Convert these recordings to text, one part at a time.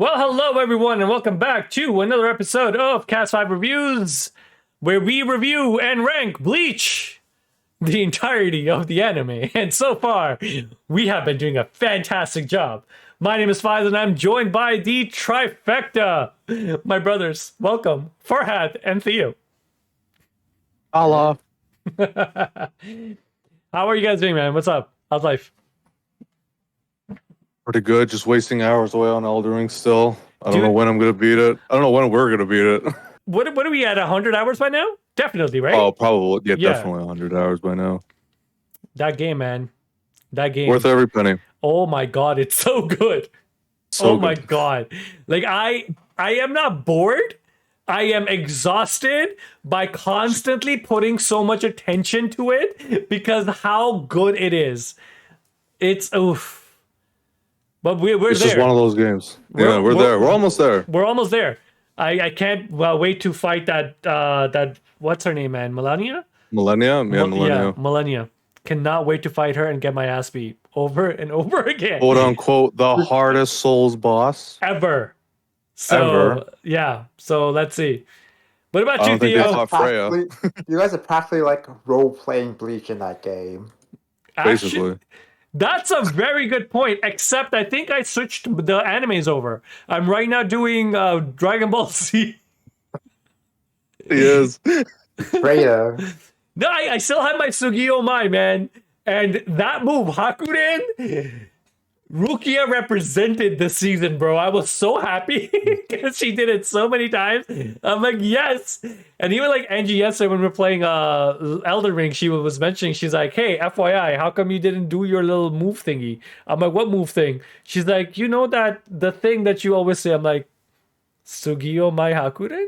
Well, hello everyone, and welcome back to another episode of Cast 5 Reviews, where we review and rank Bleach, the entirety of the anime. And so far, we have been doing a fantastic job. My name is Faiz, and I'm joined by the trifecta. My brothers, welcome, Farhad and Theo. Allah. How are you guys doing, man? What's up? How's life? Pretty good. Just wasting hours away on Elden Ring still. I don't Dude. know when I'm going to beat it. I don't know when we're going to beat it. What are we at, 100 hours by now? Definitely, right? Oh, probably. Yeah, Yeah. definitely 100 hours by now. That game, man. That game. Worth every penny. Oh my god, it's so good. So my good. god. Like I am not bored. I am exhausted by constantly putting so much attention to it because how good it is. It's oof. But we're It's there. just one of those games. We're- Yeah, we're we're- there. We're almost there. We're almost there. I can't wait to fight that what's her name, man? Melania? Millennia? Yeah, Millennia. Yeah, Melania. Cannot wait to fight her and get my ass beat over and over again. Quote unquote, the hardest Souls boss. Ever. So, Ever. yeah. So let's see. What about I you, don't think they Theo? fought Freya. You guys are practically like role-playing Bleach in that game. Basically. That's a very good point. Except I think I switched the animes over. I'm right now doing Dragon Ball Z. He is. Freya. No, I still have my Sugio Mai, man. And that move, Hakuren, Rukia represented this season, bro. I was so happy because she did it so many times. I'm like, yes. And even like Angie yesterday when we were playing Elden Ring, she was mentioning, she's like, hey, FYI, how come you didn't do your little move thingy? I'm like, what move thing? She's like, you know that the thing that you always say. I'm like, Sugio Mai Hakuren?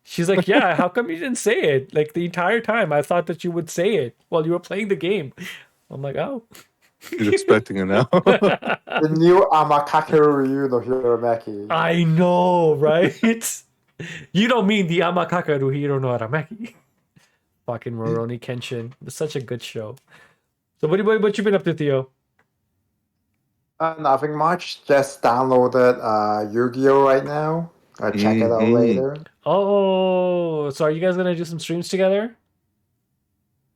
She's like, yeah, how come you didn't say it? Like the entire time I thought that you would say it while you were playing the game. I'm like, oh. He's expecting it now. The new Amakakeru Ryu no Hiromeki. I know, right? You don't mean the Amakakaru Hiro no Aramaki. Fucking Rurouni Kenshin. It's such a good show. So what you been up to, Theo? Nothing much. Just downloaded Yu-Gi-Oh right now. I'll check it out Mhm. later. Oh, so are you guys gonna do some streams together?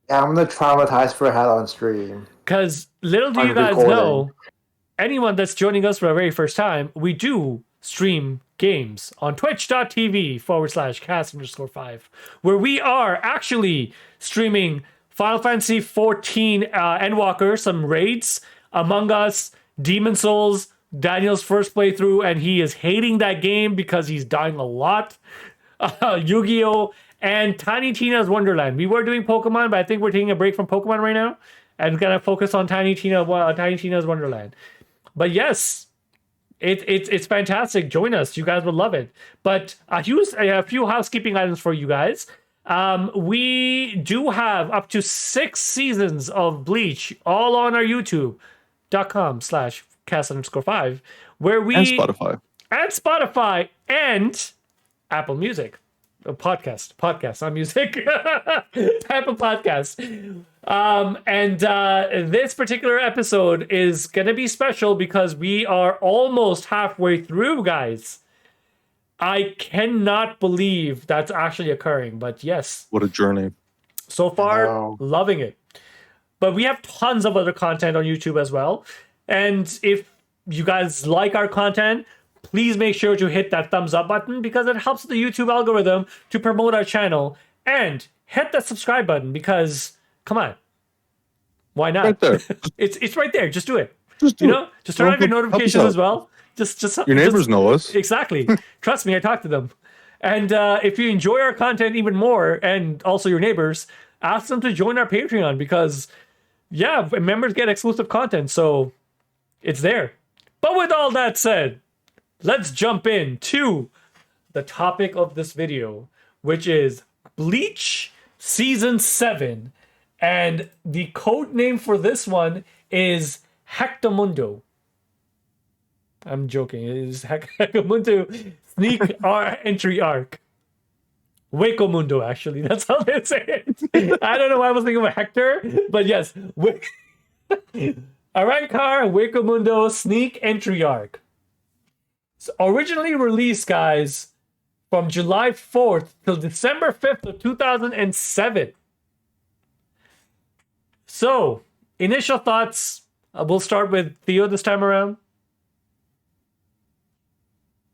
Yeah, I'm gonna traumatize for head on stream. Because little do you I'm guys recording. know, anyone that's joining us for the very first time, we do stream games on twitch.tv/cast_5, where we are actually streaming Final Fantasy 14 Endwalker, some raids, Among Us, Demon Souls, Daniel's first playthrough, and he is hating that game because he's dying a lot. Yu-Gi-Oh! And Tiny Tina's Wonderland. We were doing Pokemon, but I think we're taking a break from Pokemon right now and gonna focus on Tiny Tina's Wonderland. But yes, it's fantastic. Join us. You guys would love it. But a few housekeeping items for you guys. We do have up to 6 seasons of Bleach all on our youtube.com/cast_5, where we And Spotify. and Spotify and Apple Music. Podcast, not music. Apple Podcast. And this particular episode is going to be special because we are almost halfway through, guys. I cannot believe that's actually occurring, but yes, What a journey. so far, Wow. loving it. But we have tons of other content on YouTube as well. And if you guys like our content, please make sure to hit that thumbs up button because it helps the YouTube algorithm to promote our channel. And hit that subscribe button because, come on, why not? Right there. It's right there. Just do it. Just do You it. know, just turn on your Help us notifications out. as well. Just Your neighbors know us. Exactly. Trust me, I talk to them. And if you enjoy our content even more, and also your neighbors, ask them to join our Patreon because, yeah, members get exclusive content. So it's there. But with all that said, let's jump into the topic of this video, which is Bleach Season 7. And the code name for this one is Hectamundo. I'm joking. It is Hectamundo Sneak Entry Arc. Waco Mundo, actually. That's how they say it. I don't know why I was thinking of Hector, but yes. Arrancar Waco Mundo Sneak Entry Arc. Originally released, guys, from July 4th till December 5th of 2007. So, initial thoughts. We'll start with Theo this time around.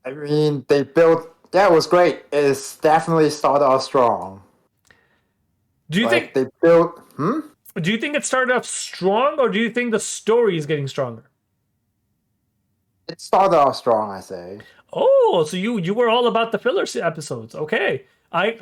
I mean, they built. Yeah, it was great. It's definitely started off strong. Do you Like think? they built. Do you think it started off strong, or do you think the story is getting stronger? It started off strong, I say. Oh, so you were all about the filler episodes. Okay. I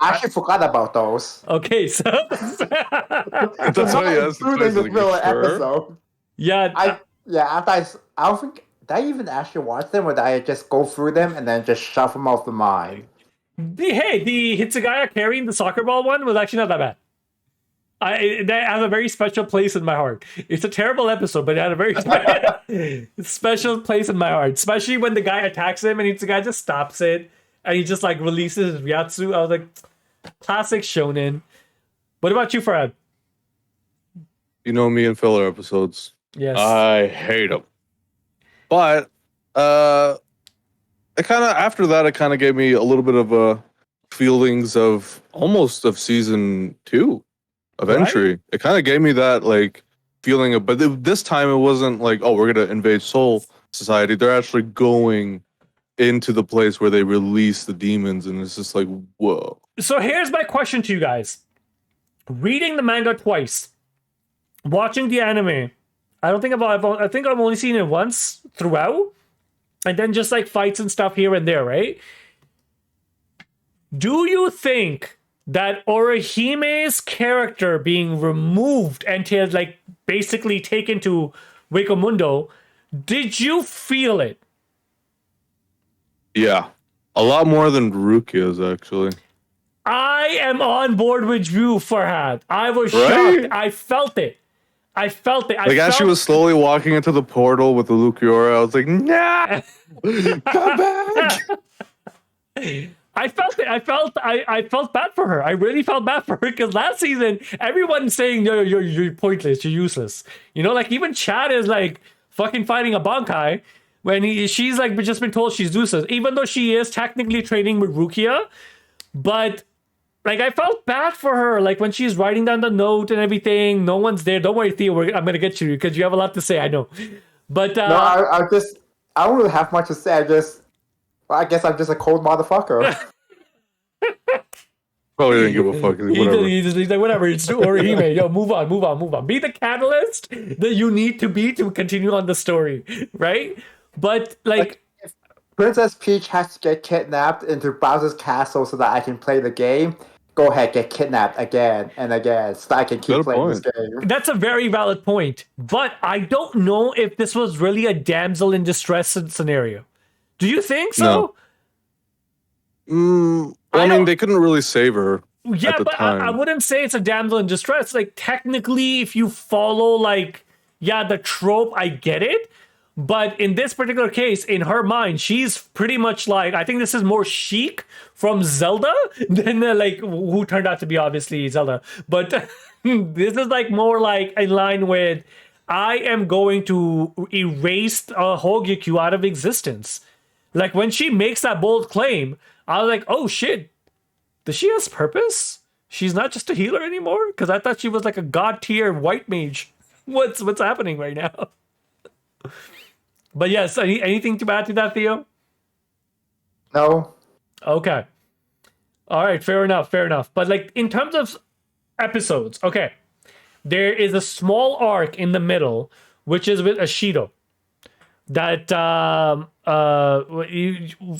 actually forgot about those. okay, so That's why you asked the Including question. the Like, filler you sure? episode. yeah, After I don't think did I even actually watch them, or did I just go through them and then just shove them off the mind? the Hitsugaya carrying the soccer ball one was actually not that bad. That has a very special place in my heart. It's a terrible episode, but it had a very special place in my heart. Especially when the guy attacks him and the guy just stops it and he just like releases his Ryatsu. I was like, classic shonen. What about you, Farad? You know me and filler episodes. Yes. I hate them. But it kind of after that, it kind of gave me a little bit of feelings of almost of season 2 of Right? Entry. It kind of gave me that like feeling of, but this time it wasn't like, oh, we're gonna invade Soul Society. They're actually going into the place where they release the demons, and it's just like, whoa. So here's my question to you guys. Reading the manga twice, watching the anime, I think I've only seen it once throughout, and then just like fights and stuff here and there, right? Do you think that Orihime's character being removed and to like basically taken to Wakamundo, did you feel it? Yeah, a lot more than Rukia's actually. I am on board with you, Farhad. I was Right? shocked. I felt it. Like as she was slowly walking into the portal with the Lukiora, I was like, nah, come back. I felt it. I felt bad for her. I really felt bad for her because last season everyone's saying you're pointless, you're useless. You know, like even Chad is like fucking fighting a Bankai when she's like just been told she's useless, even though she is technically training with Rukia. But like I felt bad for her, like when she's writing down the note and everything. No one's there. Don't worry, Theo. I'm gonna get you because you have a lot to say. I know, but No, I don't really have much to say. I guess I'm just a cold motherfucker. Probably didn't give a fuck. Like, whatever. he's like, whatever. It's Orihime. Yo, move on. Be the catalyst that you need to be to continue on the story, right? But like if Princess Peach has to get kidnapped into Bowser's castle so that I can play the game, go ahead, get kidnapped again and again so that I can keep Good playing point. this game. that's a very valid point. But I don't know if this was really a damsel in distress scenario. Do you think so? No. I I mean, don't- they couldn't really save her Yeah, at the but time. I wouldn't say it's a damsel in distress. Like technically, if you follow like the trope, I get it. But in this particular case, in her mind, she's pretty much like, I think this is more Sheik from Zelda than like who turned out to be obviously Zelda. But this is like more like in line with, I am going to erase Hogyoku out of existence. Like when she makes that bold claim, I was like, oh shit, does she have purpose? She's not just a healer anymore? Because I thought she was like a god tier white mage. What's happening right now? But yes, anything to add to that, Theo? No. Okay. All right, fair enough. But like in terms of episodes, okay, there is a small arc in the middle, which is with Ashido. That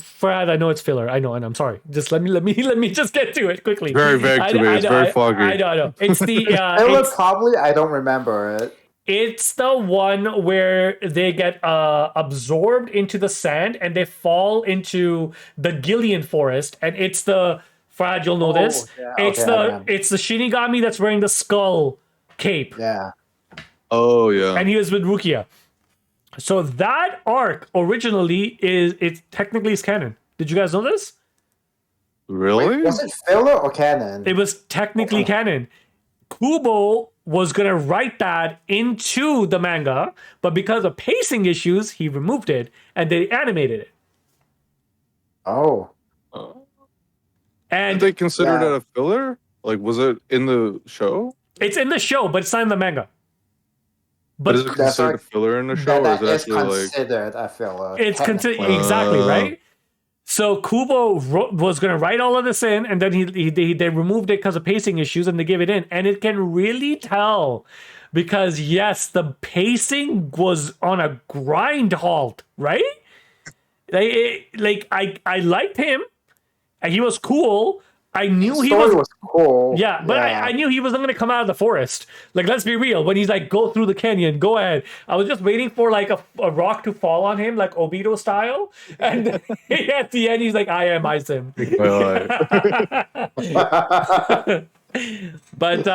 Fred, I know it's filler. I know, and I'm sorry. Just let me just get to it quickly. Very vague to me. It's very foggy. I know. It's the I don't remember it. it's the one where they get absorbed into the sand and they fall into the Gillian forest, and it's the Fred, you'll know this. Yeah, it's the Shinigami that's wearing the skull cape. Yeah. Oh yeah. And he was with Rukia. So that arc originally it's technically is canon. Did you guys know this? Really? Was it filler or canon? It was technically canon. Kubo was going to write that into the manga, but because of pacing issues, he removed it and they animated it. Oh. And Did they consider that a filler? Like, was it in the show? it's in the show, but it's not in the manga. But is it considered a filler in the show, or is it actually considered a filler? It's considered exactly right. So Kubo was going to write all of this in, and then they removed it because of pacing issues, and they gave it in, and it can really tell because yes, the pacing was on a grind halt, right? Like I liked him, and he was cool. I knew he was cool. Yeah, but I knew he wasn't going to come out of the forest. Like, let's be real. When he's like, go through the canyon, go ahead. I was just waiting for like a rock to fall on him, like Obito style. And at the end, he's like, I am Aizen. But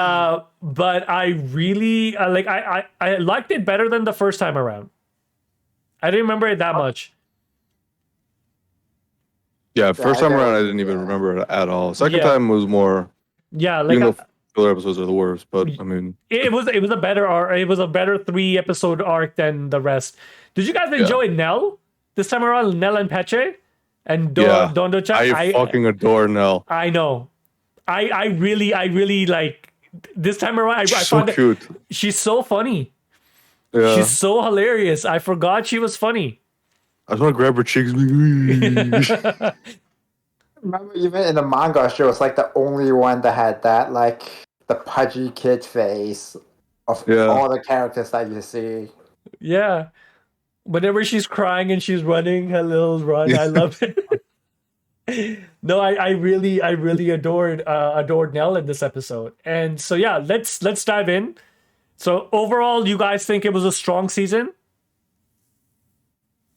I really like I liked it better than the first time around. I didn't remember it that much. Yeah, first time around I didn't even remember it at all. Second time was more. Yeah, like even though filler episodes are the worst, but I mean, it was a better arc. It was a better 3-episode arc than the rest. Did you guys enjoy Nell this time around? Nell and Peche and Dondo-chan. I fucking adore Nell. I know. I really like this time around. She's so cute. She's so funny. Yeah. She's so hilarious. I forgot she was funny. I just want to grab her cheeks. Remember, even in the manga, she was like the only one that had that, like, the pudgy kid face of all the characters that you see. Yeah. Whenever she's crying and she's running her little run, I love it. No, I really adored Nell in this episode. And so yeah, let's dive in. So overall, you guys think it was a strong season?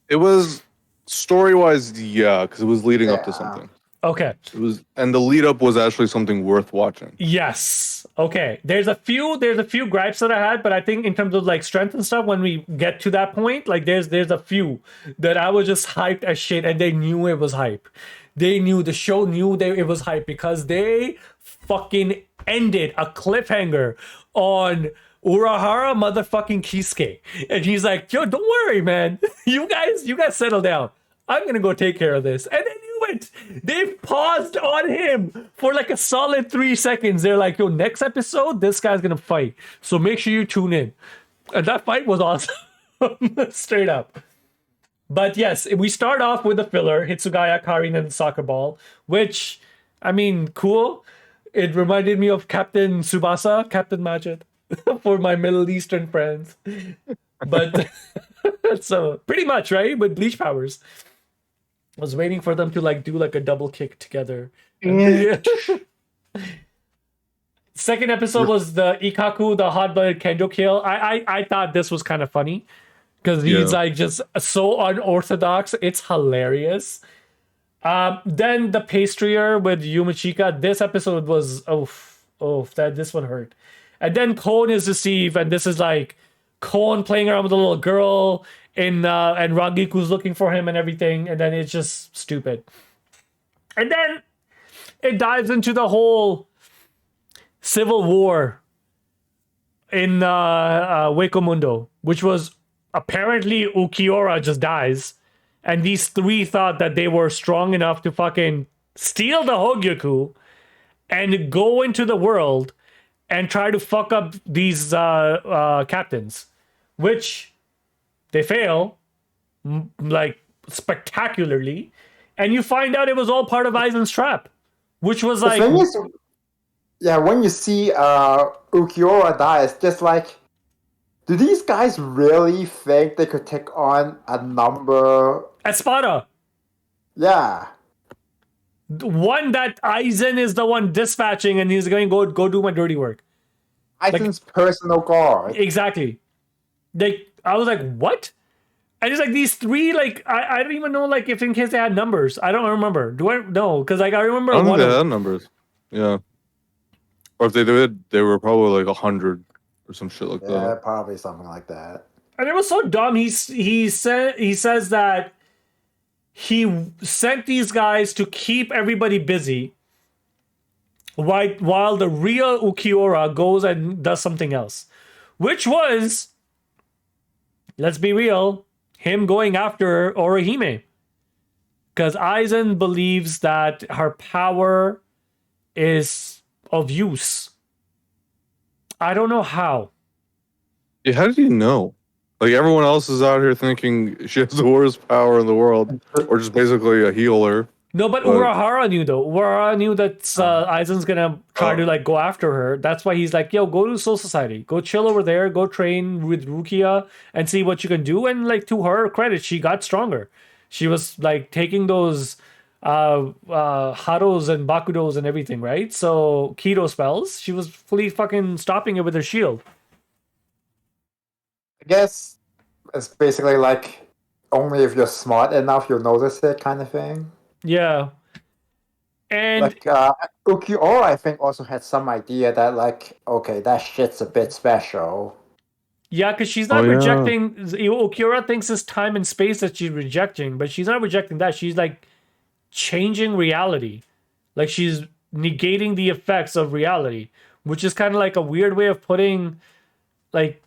It was story-wise, yeah, because it was leading up to something. Okay. It was, and the lead up was actually something worth watching. Yes. Okay. There's a few gripes that I had, but I think in terms of like strength and stuff, when we get to that point, like there's a few that I was just hyped as shit, and they knew it was hype. The show knew it was hype because they fucking ended a cliffhanger on Urahara motherfucking Kisuke. And he's like, yo, don't worry, man. You guys settle down. I'm gonna go take care of this. And they knew it. They paused on him for like a solid 3 seconds. They're like, yo, next episode, this guy's gonna fight. So make sure you tune in. And that fight was awesome. Straight up. But yes, we start off with the filler, Hitsugaya, Karin, and the soccer ball, which, I mean, cool. It reminded me of Captain Tsubasa, Captain Majid, for my Middle Eastern friends. But so pretty much, right? With Bleach powers. I was waiting for them to like do like a double kick together. Second episode was the Ikaku, the hot-blooded Kendo kill. I thought this was kind of funny. Because he's like just so unorthodox. It's hilarious. Then the pastrier with Yumachika. This episode was this one hurt. And then Kon is deceived, and this is like Kon playing around with a little girl, and Rangiku's looking for him and everything, and then it's just stupid. And then it dives into the whole civil war in Hueco Mundo, which was apparently Ukiura just dies, and these three thought that they were strong enough to fucking steal the Hogyoku and go into the world and try to fuck up these captains, which they fail like spectacularly, and you find out it was all part of Aizen's trap, which was like, when you see Ukiura die, it's just like, do these guys really think they could take on a number? Espada. Yeah. One that Aizen is the one dispatching, and he's going to go do my dirty work. Aizen's personal guard. Exactly. Like, I was like, what? And it's like these three, like, I don't even know, like, if in case they had numbers. I don't remember. Do I? No, because like I remember I don't one think they had numbers. Yeah. Or if they did, they were probably like 100 or some shit like that. Yeah, probably something like that. And it was so dumb. He says that he sent these guys to keep everybody busy while the real Ukiura goes and does something else, which was, let's be real, him going after Orihime. Because Aizen believes that her power is of use. I don't know how. Yeah, how did you know? Like everyone else is out here thinking she has the worst power in the world, or just basically a healer. No, but Urahara knew though. Urahara knew that Aizen's gonna try to like go after her. That's why he's like, "Yo, go to Soul Society. Go chill over there. Go train with Rukia and see what you can do." And like to her credit, she got stronger. She was like taking those Haros and Bakudos and everything, right? So Keto spells. She was fully fucking stopping it with her shield. I guess it's basically like only if you're smart enough you'll notice it kind of thing. Yeah. And Like Ukiura, I think, also had some idea that like, okay, that shit's a bit special. yeah, because she's not rejecting. Okura thinks it's time and space that she's rejecting, but she's not rejecting that. She's like changing reality. Like she's negating the effects of reality, which is kind of like a weird way of putting like.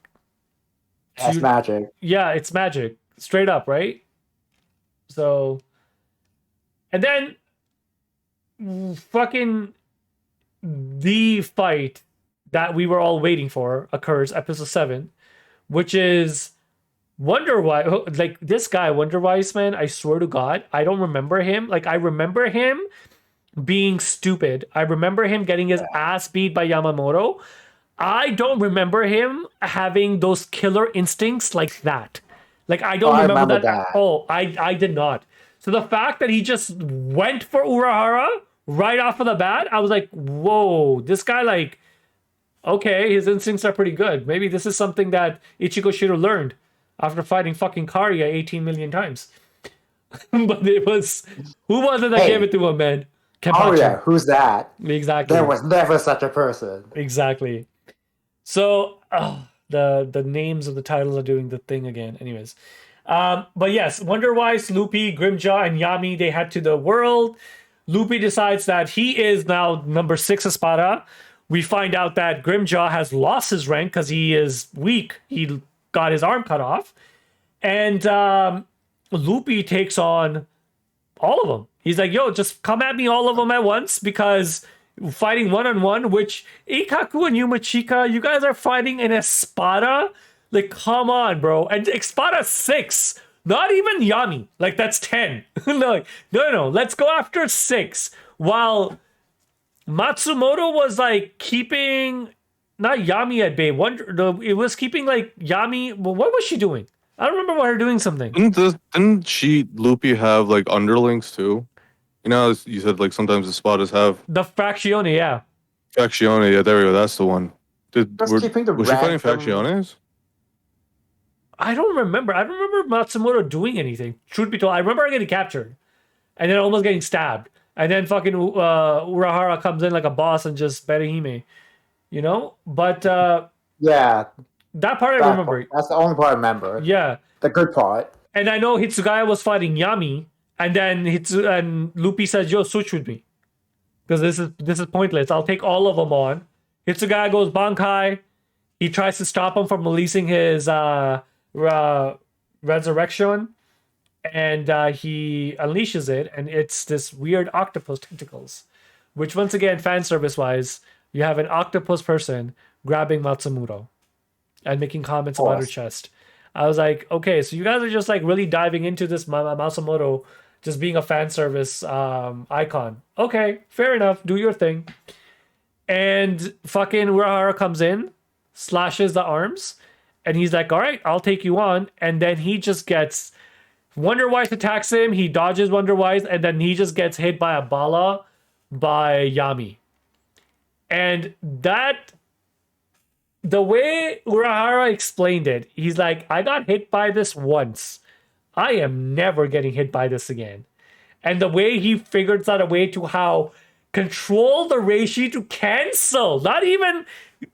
That's magic. Yeah, it's magic. Straight up, right? So. And then. Fucking. The fight that we were all waiting for occurs, episode 7. Which is Wonder Why, like this guy Wonder Wise, man. I swear to God, I don't remember him. Like I remember him being stupid. I remember him getting his ass beat by Yamamoto. I don't remember him having those killer instincts like that. Like I don't remember that at all. I did not. So the fact that he just went for Urahara right off of the bat, I was like, whoa, this guy like. Okay, his instincts are pretty good. Maybe this is something that Ichigo should have learned after fighting fucking Karya 18 million times. But it was... Who was it that gave it to him, man? Kenpachi. Oh yeah, who's that? Exactly. There was never such a person. Exactly. So, the names of the titles are doing the thing again. Anyways. But yes, Wonderwise, Luffy, Grimjaw, and Yami, they head to the world. Luffy decides that he is now number 6 Espada. We find out that Grimjaw has lost his rank because he is weak. He got his arm cut off. And Luffy takes on all of them. He's like, yo, just come at me all of them at once because fighting one-on-one, which Ikaku and Yumachika, you guys are fighting in Espada? Like, come on, bro. And Espada 6. Not even Yami. Like, that's 10. No. Let's go after 6. While... Matsumoto was like keeping not Yami at bay. It was keeping like Yami. Well, what was she doing? I don't remember her doing something. Didn't she Luffy have like underlings too? You know, you said like sometimes the spotters have the Faccione, yeah. Faccione, yeah, there we go. That's the one. Was she fighting Facciones? I don't remember. I don't remember Matsumoto doing anything. Truth be told, I remember her getting captured and then almost getting stabbed. And then fucking Urahara comes in like a boss and just Berehime, you know? But yeah, that part I remember. That's the only part I remember. Yeah, the good part. And I know Hitsugaya was fighting Yami, and then and Luffy says, "Yo, switch with me, because this is pointless. I'll take all of them on." Hitsugaya goes Bankai. He tries to stop him from releasing his resurrection. And he unleashes it, and it's this weird octopus tentacles, which once again, fan service wise, you have an octopus person grabbing Matsumoto and making comments about her chest. I was like, okay, so you guys are just like really diving into this Matsumoto just being a fan service icon. Okay, fair enough, do your thing. And fucking Urahara comes in, slashes the arms, and he's like, all right, I'll take you on. And then he just gets... Wonderwise attacks him, he dodges Wonderwise, and then he just gets hit by a bala by Yami. And that, the way Urahara explained it, he's like, I got hit by this once. I am never getting hit by this again. And the way he figures out a way to how control the reishi to cancel, not even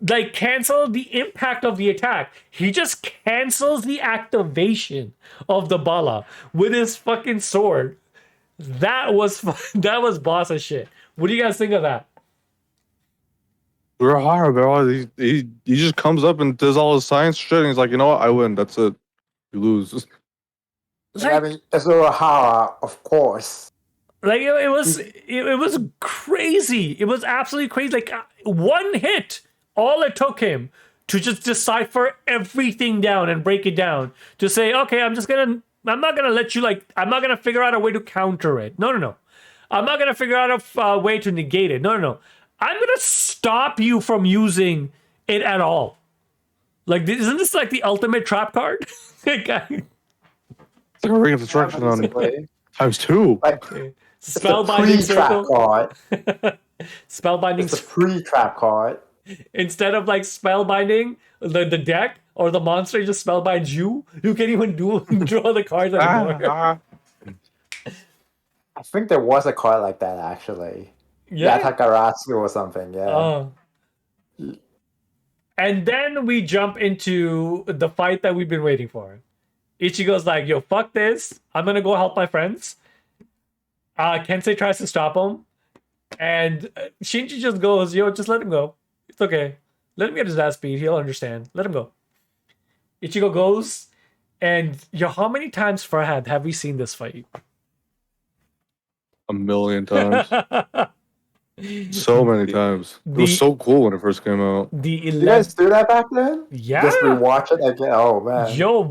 like cancel the impact of the attack. He just cancels the activation of the bala with his fucking sword. That was boss as shit. What do you guys think of that? Urahara, bro, he just comes up and does all his science shit, and he's like, you know what, I win. That's it. You lose. And I mean, Azurahara, of course. Like it was crazy. It was absolutely crazy. Like one hit, all it took him to just decipher everything down and break it down. To say, okay, I'm not gonna let you I'm not gonna figure out a way to counter it. No. I'm not gonna figure out a way to negate it. No. I'm gonna stop you from using it at all. Like, isn't this like the ultimate trap card? Like a ring of destruction on Basically. times 2. Like, it's a pre-trap card. Spellbinding. It's a pre-trap card. Instead of like spellbinding the deck or the monster just spellbinds you. You can't even draw the cards anymore. I think there was a card like that actually. Yeah. Yatagaratsu or something, yeah. And then we jump into the fight that we've been waiting for. Ichigo's like, yo, fuck this. I'm gonna go help my friends. Kensei tries to stop him. And Shinji just goes, yo, just let him go. It's okay. Let him get his ass beat. He'll understand. Let him go. Ichigo goes. And yo, how many times, Farhad, have we seen this fight? A million times. So many times. It was so cool when it first came out. You guys do that back then? Yeah. Just rewatch it again. Oh man. Yo,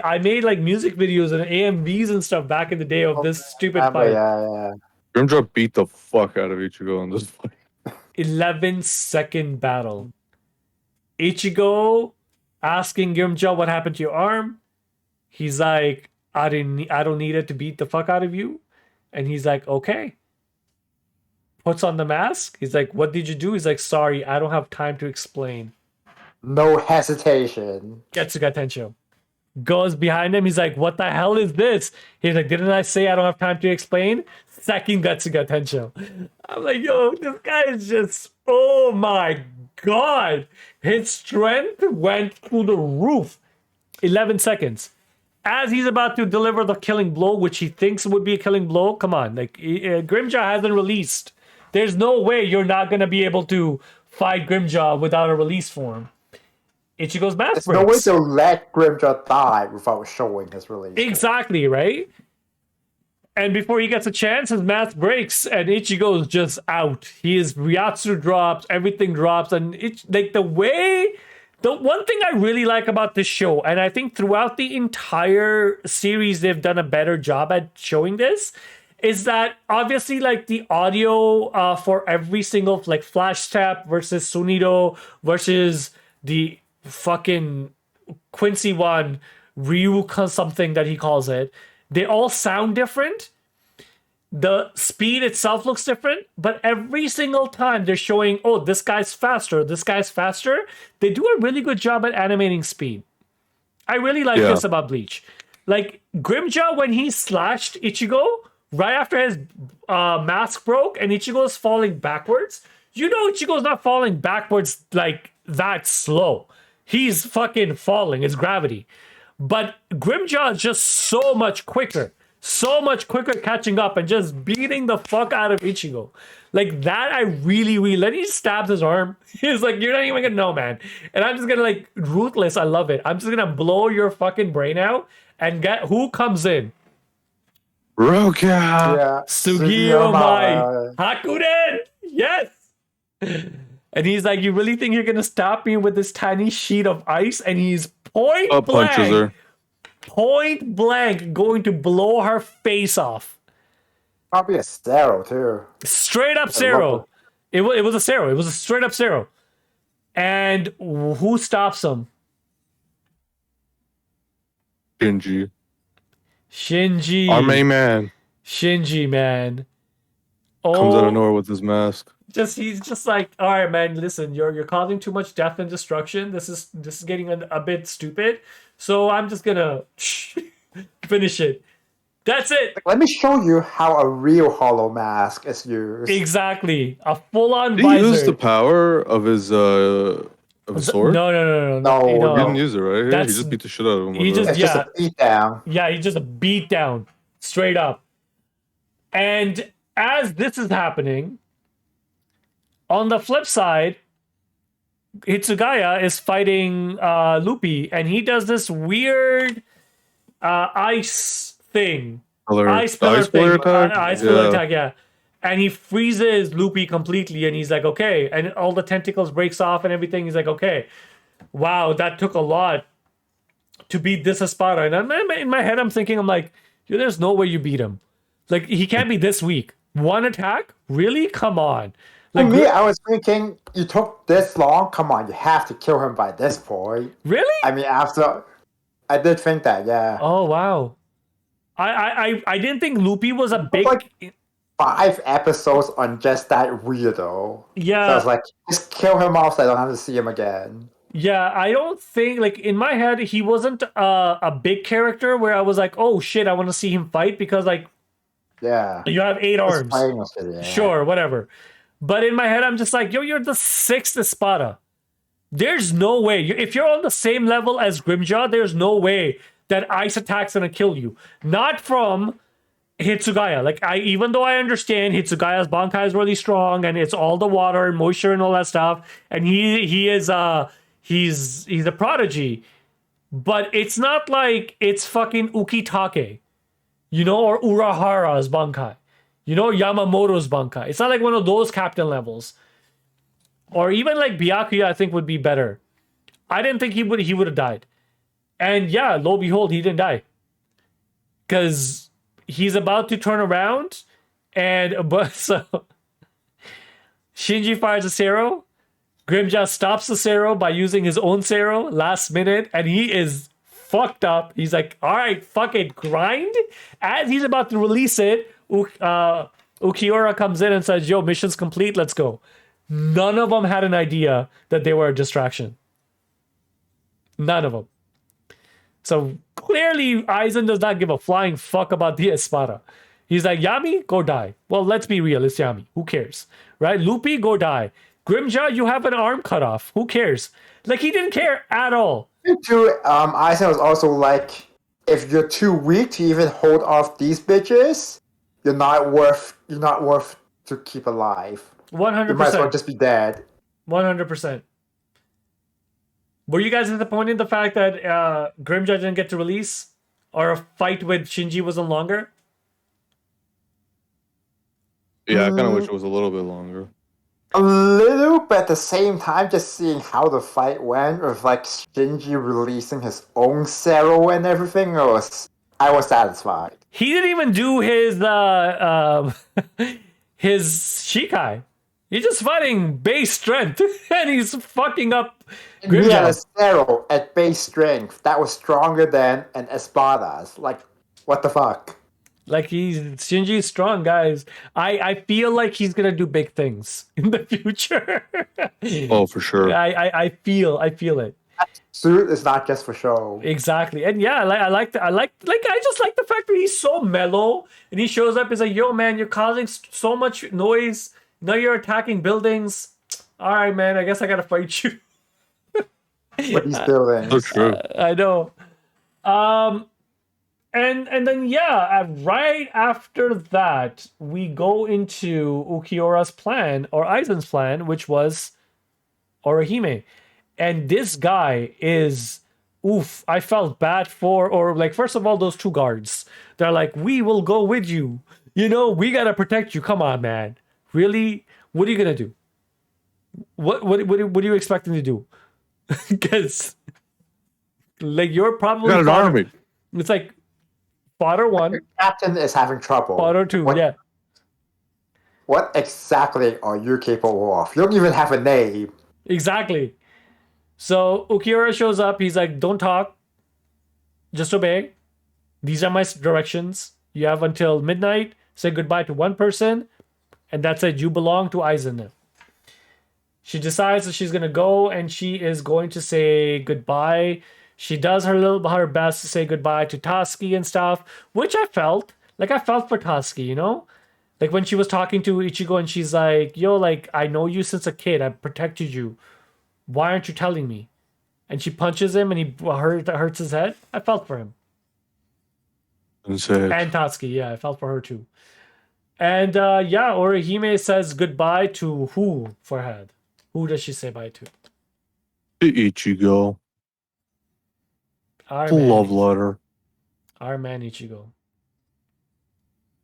I made like music videos and AMVs and stuff back in the day of this stupid fight. Yeah. Grimjaw beat the fuck out of Ichigo in this fight. 11-second battle. Ichigo asking Grimjaw what happened to your arm. He's like, I don't need it to beat the fuck out of you. And he's like, okay. Puts on the mask. He's like, what did you do? He's like, sorry, I don't have time to explain. No hesitation. Getsuga Tensho. Goes behind him. He's like, what the hell is this? He's like, didn't I say I don't have time to explain? Second Getsuga Tensho. I'm like, yo, this guy is just, oh my god. His strength went through the roof. 11 seconds. As he's about to deliver the killing blow, which he thinks would be a killing blow, come on. Like, Grimjaw hasn't released. There's no way you're not going to be able to fight Grimjaw without a release form. Ichigo's mask breaks. There's no way to let Grimjaw die without showing his release. Exactly, right? And before he gets a chance, his mask breaks and Ichigo's just out. His Ryatsu drops, everything drops, and it's like the one thing I really like about this show, and I think throughout the entire series they've done a better job at showing this, is that obviously like the audio for every single like flash step versus Sunido versus the fucking Quincy one, Ryu something that he calls it, they all sound different. The speed itself looks different, but every single time they're showing, oh, this guy's faster, they do a really good job at animating speed. I really like this about Bleach. Like, Grimjaw, when he slashed Ichigo, right after his mask broke and Ichigo's falling backwards, you know Ichigo's not falling backwards like that slow. He's fucking falling. It's gravity. But Grimjaw is just so much quicker catching up and just beating the fuck out of Ichigo. Like that, I really, really, then he stabs his arm. He's like, you're not even gonna know, man. And I'm just gonna like, ruthless, I love it. I'm just gonna blow your fucking brain out and get, who comes in? Roka! Yeah. Sugio Mai Hakuden! Yes! And he's like, you really think you're gonna stop me with this tiny sheet of ice? And he's point blank going to blow her face off. Probably a Zero too. Straight up Zero. It was a Zero. It was a straight up Zero. And who stops him? Shinji. Our main man. Shinji, man. Comes out of nowhere with his mask. He's just like, all right, man, listen, you're causing too much death and destruction. This is getting a bit stupid. So I'm just gonna finish it. That's it. Let me show you how a real hollow mask is used. Exactly. A full-on visor. Did he use the power of his sword? No. He didn't use it, right? He just beat the shit out of him. It's just a beat down. Yeah, he just a beat down. Straight up. And as this is happening, on the flip side, Hitsugaya is fighting Luffy, and he does this weird ice thing. Ice pillar thing. Ice pillar attack, yeah. And he freezes Luffy completely, and he's like, okay. And all the tentacles breaks off and everything. He's like, okay. Wow, that took a lot to beat this Espada. And in my head, I'm thinking, I'm like, there's no way you beat him. Like, he can't be this weak. One attack? Really? Come on. Like, For me, I was thinking, you took this long? Come on, you have to kill him by this point. Really? I mean, after... I did think that, yeah. Oh, wow. I didn't think Luffy was a big... Like 5 episodes on just that weirdo. Yeah. So I was like, just kill him off so I don't have to see him again. Yeah, I don't think, like, in my head, he wasn't a big character where I was like, oh, shit, I want to see him fight because, like, yeah, you have 8 arms. Yeah. Sure, whatever. But in my head, I'm just like, yo, you're the 6th Espada. There's no way. If you're on the same level as Grimjaw, there's no way that ice attack's gonna kill you. Not from Hitsugaya. Like, even though I understand Hitsugaya's Bankai is really strong and it's all the water and moisture and all that stuff, and he's a prodigy, but it's not like it's fucking Ukitake, or Urahara's Bankai, Yamamoto's Bankai. It's not like one of those captain levels. Or even like Byakuya, I think would be better. I didn't think he would have died. And yeah, lo and behold, he didn't die. Because he's about to turn around, so Shinji fires a Sero. Grimjaw stops the Sero by using his own Sero last minute, and he is fucked up. He's like, all right, fuck it, grind. As he's about to release it, Ukiura comes in and says, yo, mission's complete, let's go. None of them had an idea that they were a distraction. None of them. So clearly, Aizen does not give a flying fuck about the Espada. He's like, Yami, go die. Well, let's be real. It's Yami. Who cares? Right? Luffy, go die. Grimjaw, you have an arm cut off. Who cares? Like, he didn't care at all. Aizen was also like, if you're too weak to even hold off these bitches, you're not worth to keep alive. 100%. You might as well just be dead. 100%. Were you guys disappointed in the fact that Grimjaw didn't get to release? Or a fight with Shinji wasn't longer? Yeah, I kind of wish it was a little bit longer. A little, but at the same time, just seeing how the fight went with like Shinji releasing his own Zero and everything, I was satisfied. He didn't even do his his Shikai. He's just fighting base strength, and he's fucking up Grimjaw. He had a Zero at base strength that was stronger than an Espada's. Like, what the fuck? Like, Shinji's strong, guys. I feel like he's gonna do big things in the future. Oh, for sure. I feel it. Suit is not just for show. Exactly. And yeah, I just like the fact that he's so mellow, and he shows up. He's like, yo, man, you're causing so much noise. Now you're attacking buildings. All right, man, I guess I gotta fight you. What he's building. So true. I know. And then yeah, right after that, we go into Ukiura's plan, or Aizen's plan, which was Orihime. And this guy is, oof, I felt bad for, or like, first of all, those 2 guards. They're like, we will go with you. We gotta protect you. Come on, man. Really? What are you gonna do? What are you expecting to do? Because, like, you're probably... You got an army. It's like, fodder 1. Your captain is having trouble. Fodder 2, yeah. What exactly are you capable of? You don't even have a name. Exactly. So Ukiura shows up. He's like, don't talk. Just obey. These are my directions. You have until midnight. Say goodbye to one person. And that's it. You belong to Aizen now. She decides that she's going to go, and she is going to say goodbye. She does her best to say goodbye to Tatsuki and stuff, which I felt. Like, I felt for Tatsuki, Like, when she was talking to Ichigo, and she's like, yo, like, I know you since a kid. I protected you. Why aren't you telling me? And she punches him, and he hurts his head. I felt for him. And Tatsuki, yeah, I felt for her too. And yeah, Orihime says goodbye to who, Farhad? Who does she say bye to? To Ichigo. Our The man, love letter. our man Ichigo.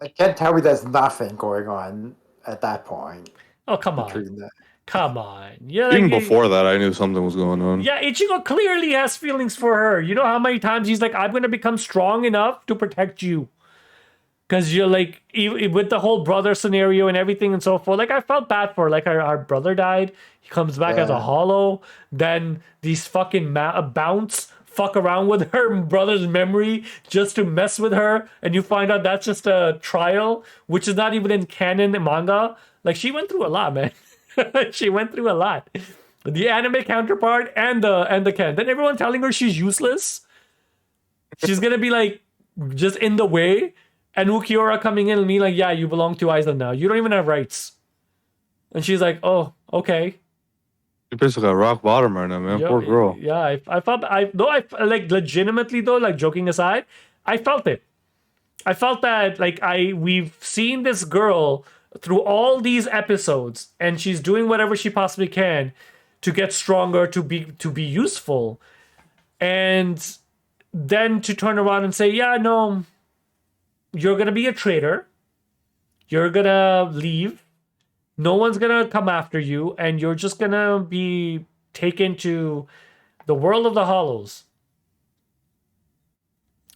I can't tell me there's nothing going on at that point Oh, come on. between them. Come on. Yeah, Even before that, I knew something was going on. Yeah, Ichigo clearly has feelings for her. You know how many times he's like, I'm going to become strong enough to protect you. Because you're like, with the whole brother scenario and everything and so forth, like I felt bad for her. Like our brother died. He comes back as a Yeah. hollow. Then these fucking bounce fuck around with her brother's memory just to mess with her. And you find out that's just a trial, which is not even in canon manga. Like she went through a lot, man. She went through a lot. The anime counterpart and the canon. Then everyone telling her she's useless. She's gonna be like just in the way. And Ukiura coming in and being like, yeah, you belong to Aizen now. You don't even have rights. And she's like, oh, okay. You basically got rock bottom right now, man. Poor girl. Yeah, I felt, like legitimately though, like joking aside, I felt it. I felt that like we've seen this girl through all these episodes and she's doing whatever she possibly can to get stronger, to be useful. And then to turn around and say, yeah, no, you're going to be a traitor. You're going to leave. No one's going to come after you. And you're just going to be taken to the world of the hollows.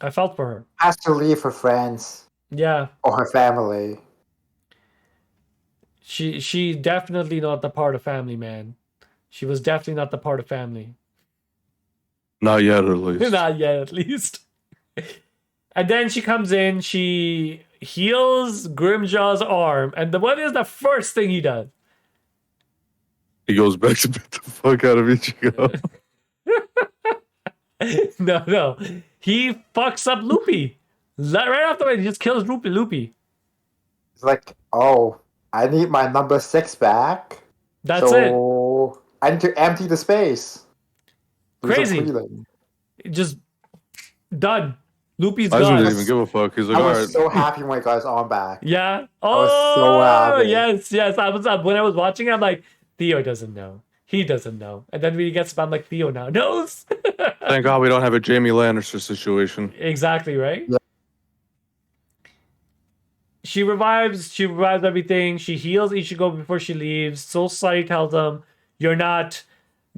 I felt for her. Has to leave her friends. Yeah. Or her family. She definitely not the part of family, man. She was definitely not the part of family. Not yet, at least. Not yet, at least. And then she comes in, she heals Grimjaw's arm, and what is the first thing he does? He goes back to beat the fuck out of Ichigo. No. He fucks up Loopy. Right after that, he just kills Loopy. It's like, oh, I need my number 6 back. That's so I need to empty the space. Crazy. Just done. Loopy's I gone. didn't even give a fuck. He's like, I all was right. so happy when I got his arm back. Yeah. I was so happy. Yes. I was when I was watching. I'm like, Theo doesn't know. He doesn't know. And then when he gets, I'm like, Theo now knows. Thank God we don't have a Jamie Lannister situation. Exactly right. Yeah. She revives everything. She heals Ichigo before she leaves. Soul Society tells them, "You're not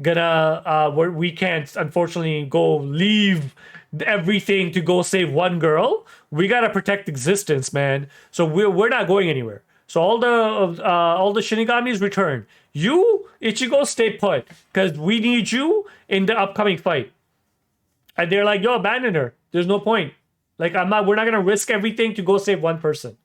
gonna. We can't, unfortunately, go leave everything to go save one girl. We gotta protect existence, man. So we're not going anywhere. So all the Shinigamis return. You, Ichigo, stay put because we need you in the upcoming fight." And they're like, "Yo, abandon her. There's no point. Like we're not gonna risk everything to go save one person."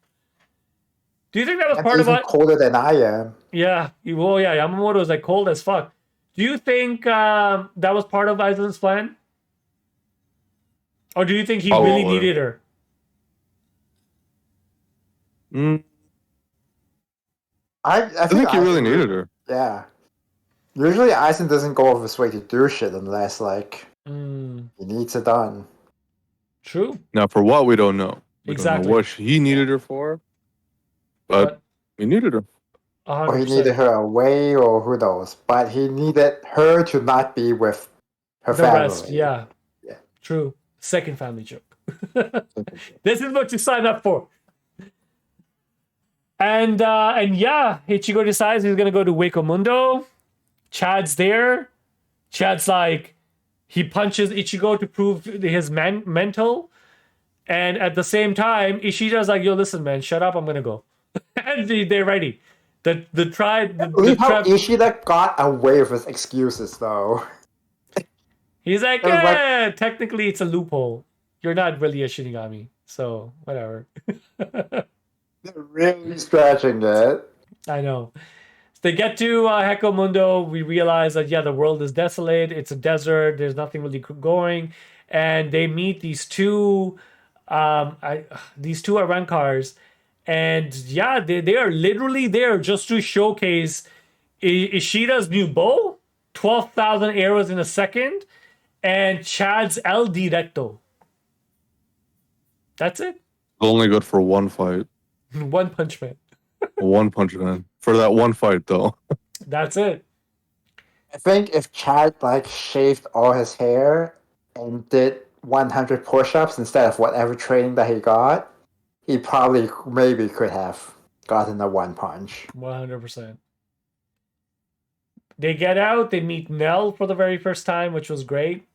Do you think that was part of it? Colder than I am. Yeah. Well, yeah. Yamamoto is like cold as fuck. Do you think that was part of Aizen's plan? Or do you think he really needed her? I think he really needed her. Yeah. Usually Aizen doesn't go over his way to do shit unless, like, he needs it done. True. Now, for what, we don't know. We Exactly. don't know what he needed her for, but he needed her. 100%. Or he needed her away, or who knows. But he needed her to not be with her family. Rest, yeah. True. Second family joke. This is what you signed up for. And yeah, Ichigo decides he's gonna go to Hueco Mundo. Chad's there. Chad's like, he punches Ichigo to prove his mental. And at the same time, Ishida's like, yo, listen, man, shut up, I'm gonna go. And they're ready. The tribe. How Ishida got away with his excuses, though. He's like, technically it's a loophole. You're not really a Shinigami, so whatever. They're really stretching it. I know. They get to Hueco Mundo. We realize that, yeah, the world is desolate. It's a desert. There's nothing really going. And they meet these two Arankars. And yeah, they are literally there just to showcase Ishida's new bow, 12,000 arrows in a second, and Chad's El Directo. That's it. Only good for one fight. One Punch Man. One Punch Man. For that one fight, though. That's it. I think if Chad like shaved all his hair and did 100 push-ups instead of whatever training that he got, he probably maybe could have gotten a one punch. 100%. They get out. They meet Nell for the very first time, which was great.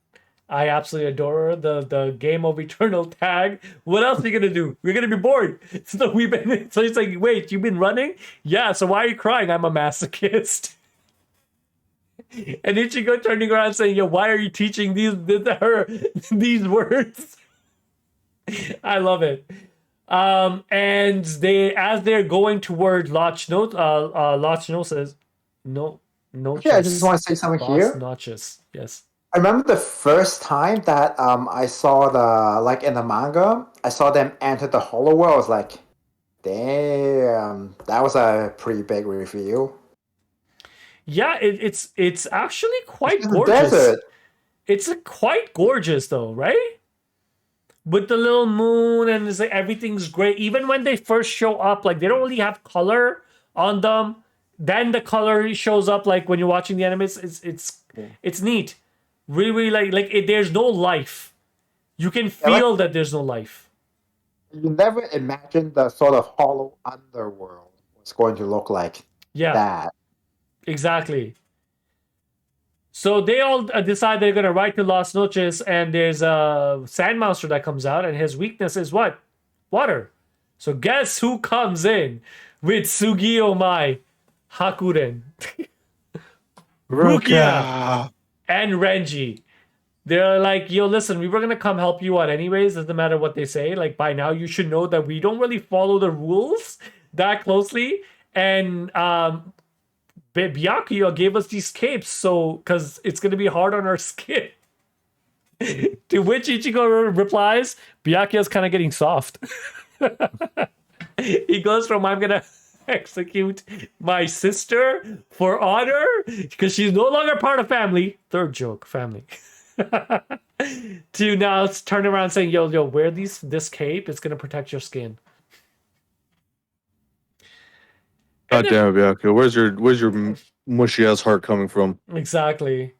I absolutely adore her. The game of eternal tag. What else are you gonna do? We're gonna be bored. So we've been. So he's like, wait, you've been running? Yeah. So why are you crying? I'm a masochist. And Ichigo turning around saying, "Yo, why are you teaching her these words?" I love it. And as they're going toward Loch Noses, no, Yeah, I just Noches, want to say something Los here. Notches. Yes. I remember the first time that I saw the like in the manga, I saw them enter the Hollow World. I was like, damn, that was a pretty big reveal. Yeah, it's actually quite In the gorgeous. desert. It's quite gorgeous though, right? With the little moon and it's like everything's great. Even when they first show up, like they don't really have color on them. Then the color shows up, like when you're watching the anime. It's neat. Really, there's no life. You can feel that there's no life. You never imagined the sort of hollow underworld was going to look like Yeah, that. exactly. So they all decide they're gonna ride to Las Noches, and there's a sand monster that comes out, and his weakness is what? Water. So guess who comes in with Sugio Mai, Hakuren, Rukia, and Renji. They're like, yo, listen, we were gonna come help you out anyways. Doesn't matter what they say. Like by now, you should know that we don't really follow the rules that closely. And Byakuya gave us these capes, so because it's gonna be hard on our skin. To which Ichigo replies, Byakuya's kind of getting soft. He goes from I'm gonna execute my sister for honor because she's no longer part of family. Third joke, family. To now turn around saying, yo, wear this cape. It's gonna protect your skin. God damn it, Byakuya. Where's your mushy ass heart coming from? Exactly.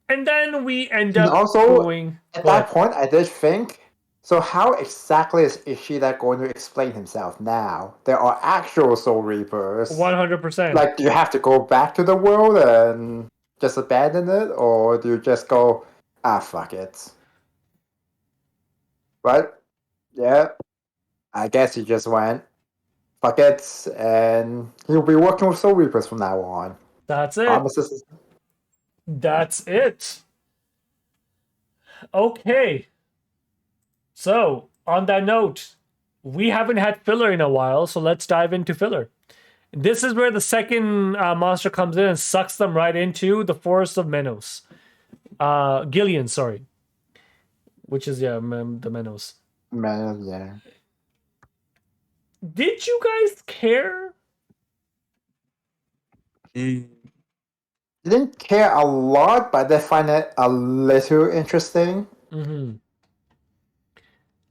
And then we end And up also, going. at What? that point, I did think, so how exactly is Ishida going to explain himself now? There are actual Soul Reapers. 100%. Like, do you have to go back to the world and just abandon it? Or do you just go, fuck it? But, yeah, I guess he just went, fuck it, and he'll be working with Soul Reapers from now on. That's it. Promises. That's it. Okay. So, on that note, we haven't had filler in a while, so let's dive into filler. This is where the second monster comes in and sucks them right into the Forest of Menos. Gillian, sorry. Which is, the Menos. Man, yeah. Did you guys care? Didn't care a lot, but I find it a little interesting. Mm-hmm.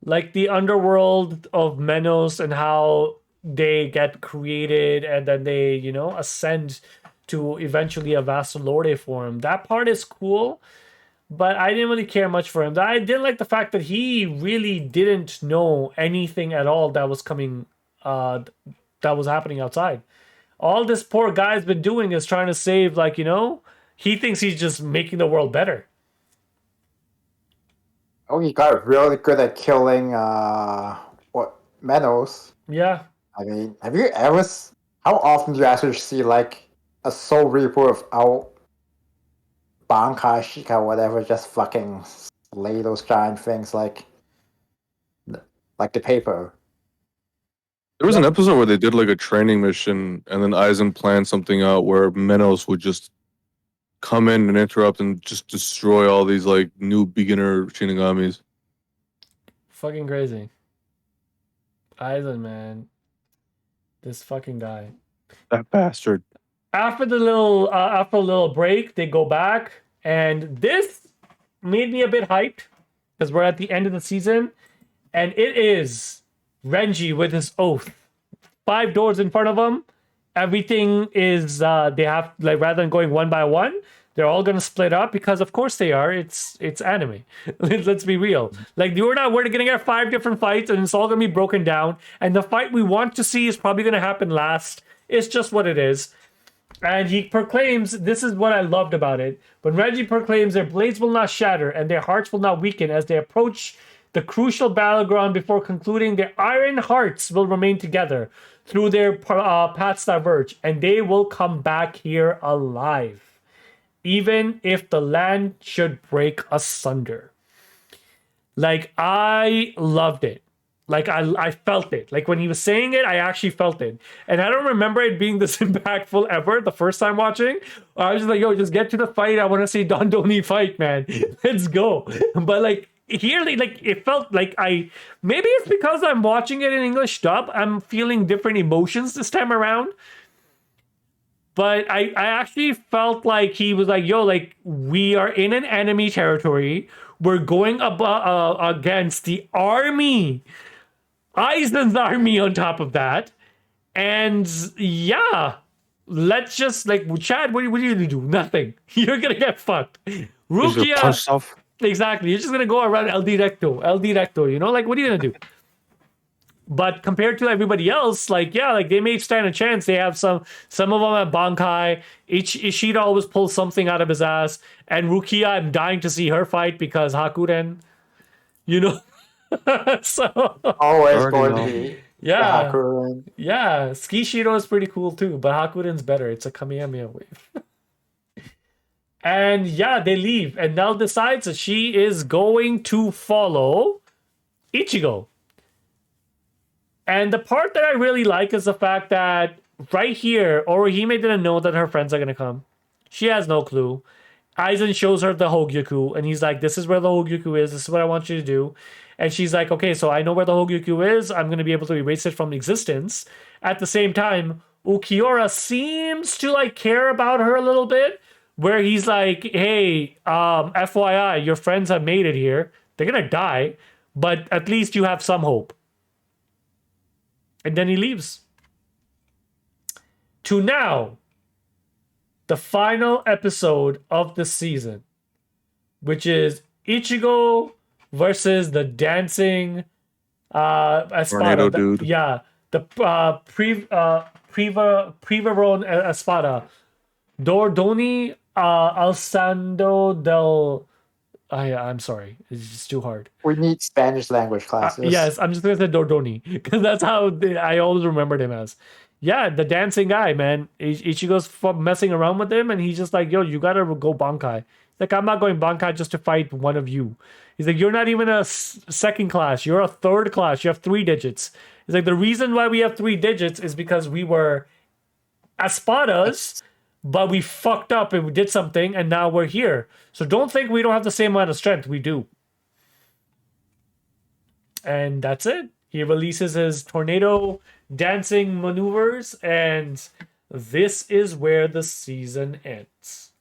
Like the underworld of Menos and how they get created and then they, ascend to eventually a Vasalorde form. That part is cool, but I didn't really care much for him. I didn't like the fact that he really didn't know anything at all that was coming, that was happening outside. All this poor guy's been doing is trying to save, he thinks he's just making the world better. Oh, he got really good at killing Menos. Yeah. I mean, have you ever? How often do you actually see like a Soul Reaper without Bankai Shika, whatever, just fucking slay those giant things like the paper? There was an episode where they did like a training mission, and then Aizen planned something out where Menos would just come in and interrupt and just destroy all these like new beginner Shinigamis. Fucking crazy. Aizen, man. This fucking guy. That bastard. After a little break, they go back, and this made me a bit hyped because we're at the end of the season, and it is Renji with his oath. 5 doors in front of him, everything is they have like rather than going one by one, they're all gonna split up because of course they are. It's anime. Let's be real. Like we're gonna get 5 different fights and it's all gonna be broken down. And the fight we want to see is probably gonna happen last. It's just what it is. And he proclaims, this is what I loved about it. When Reggie proclaims their blades will not shatter and their hearts will not weaken as they approach the crucial battleground before concluding their iron hearts will remain together through their paths diverge and they will come back here alive. Even if the land should break asunder. Like, I loved it. Like, I felt it. Like, when he was saying it, I actually felt it. And I don't remember it being this impactful ever the first time watching. I was just like, yo, just get to the fight. I want to see Don Donnie fight, man. Let's go. But, like, here, like, it felt like maybe it's because I'm watching it in English dub. I'm feeling different emotions this time around. But I actually felt like he was like, yo, like, we are in an enemy territory. We're going against the army. Aizen's army on top of that. And yeah, let's just, like, Chad, what are you going to do? Nothing. You're going to get fucked. Rukia. Exactly. You're just going to go around El Directo, you know? Like, what are you going to do? But compared to everybody else, like, yeah, like they may stand a chance. They have some of them at Bankai. Ishida always pulls something out of his ass. And Rukia, I'm dying to see her fight because Hakuren, you know. So always going to be yeah, Hakuren. yeah. Skishiro is pretty cool too, but Hakuren's better. It's a Kamehameha wave. And yeah, they leave, and Nell decides that she is going to follow Ichigo. And the part that I really like is the fact that right here, Orihime didn't know that her friends are going to come. She has no clue. Aizen shows her the Hogyoku, and he's like, this is where the Hogyoku is. This is what I want you to do. And she's like, okay, so I know where the Hogyoku is. I'm going to be able to erase it from existence. At the same time, Ukiura seems to, like, care about her a little bit, where he's like, hey, FYI, your friends have made it here. They're going to die, but at least you have some hope. And then he leaves. To now, the final episode of the season, which is Ichigo versus the dancing Espada. Tornado dude. Yeah, the Privaron Espada. Dordoni Alessandro del... I'm sorry. It's just too hard. We need Spanish language classes. Yes, I'm just going to say Dordoni because that's how I always remembered him as. Yeah, the dancing guy, man. Ichigo's messing around with him and he's just like, yo, you got to go Bankai. Like, I'm not going Bankai just to fight one of you. He's like, you're not even a second class. You're a third class. You have 3 digits. He's like, the reason why we have 3 digits is because we were Espadas, but we fucked up and we did something and now we're here. So don't think we don't have the same amount of strength. We do. And that's it. He releases his tornado dancing maneuvers and this is where the season ends.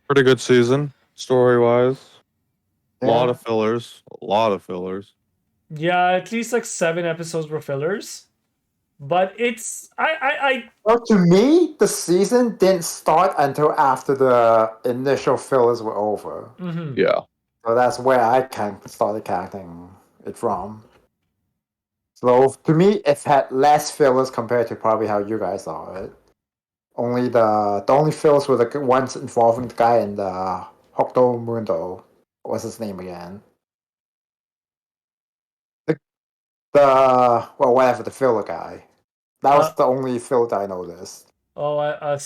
Pretty good season, story-wise. Yeah. A lot of fillers. Yeah, at least like 7 episodes were fillers. But it's Well, to me, the season didn't start until after the initial fillers were over. Mm-hmm. Yeah. So that's where I started counting it from. So to me, it had less fillers compared to probably how you guys saw it. Only the only fillers were the ones involving the guy in the Hokuto Mundo. What's his name again? Whatever, the filler guy. That was the only filler that I noticed. Oh, I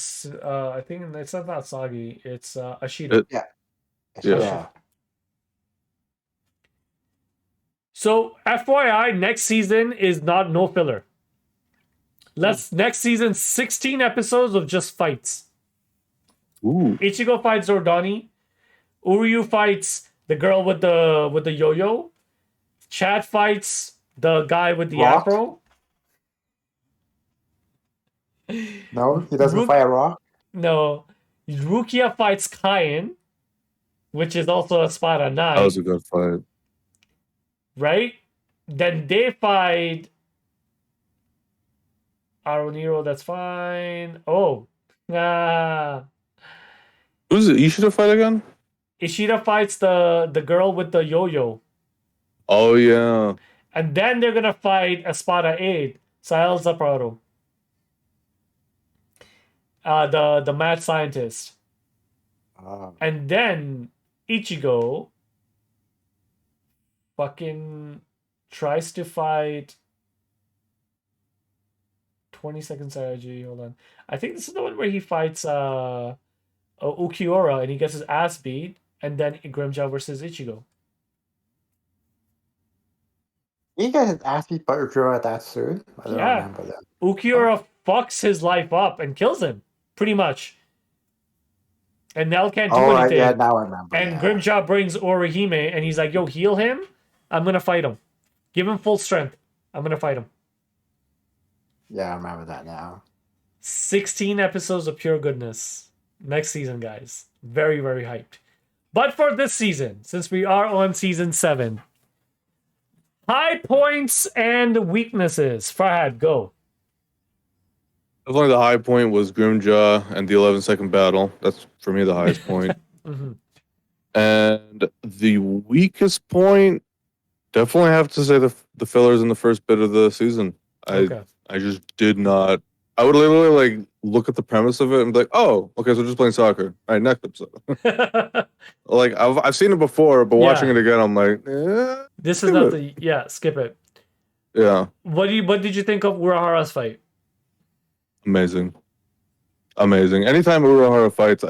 think it's not Sagi. It's Ashido. Yeah. So FYI, next season is no filler. Next season 16 episodes of just fights. Ooh. Ichigo fights Zordani. Uryu fights the girl with the yo-yo. Chad fights the guy with the Rock? afro. No, he doesn't fight Rock. No. Rukia fights Kaien, which is also a Spada 9. That was a good fight. Right? Then they fight Aroniro, that's fine. Oh. Ah. Who's it? Ishida fight again? Ishida fights the girl with the yo-yo. Oh yeah. And then they're gonna fight Espada 8, Sael Zaprado. The mad scientist. Oh. And then Ichigo fucking tries to fight 20 seconds strategy. Hold on. I think this is the one where he fights Ukiura and he gets his ass beat, and then Grimjaw versus Ichigo. You guys asked me about Ujura that soon? I don't Yeah. remember that. Ukiura fucks his life up and kills him, pretty much. And Nell can't do Oh, anything. yeah, now I remember. And Yeah. Grimjaw brings Orihime and he's like, yo, heal him. I'm gonna fight him. Give him full strength. I'm gonna fight him. Yeah, I remember that now. 16 episodes of pure goodness. Next season, guys. Very, very hyped. But for this season, since we are on season 7, high points and weaknesses. Farhad, go. Definitely the high point was Grimjaw and the 11-second battle. That's for me the highest point. Mhm. And the weakest point, definitely have to say the fillers in the first bit of the season. Okay. I just did not. I would literally like look at the premise of it and be like, oh, okay, so we're just playing soccer. All right, next episode. Like I've seen it before, but watching Yeah. it again, I'm like, eh, This is skip not it. skip it. Yeah, What did you think of Urahara's fight? amazing. Anytime Urahara fights,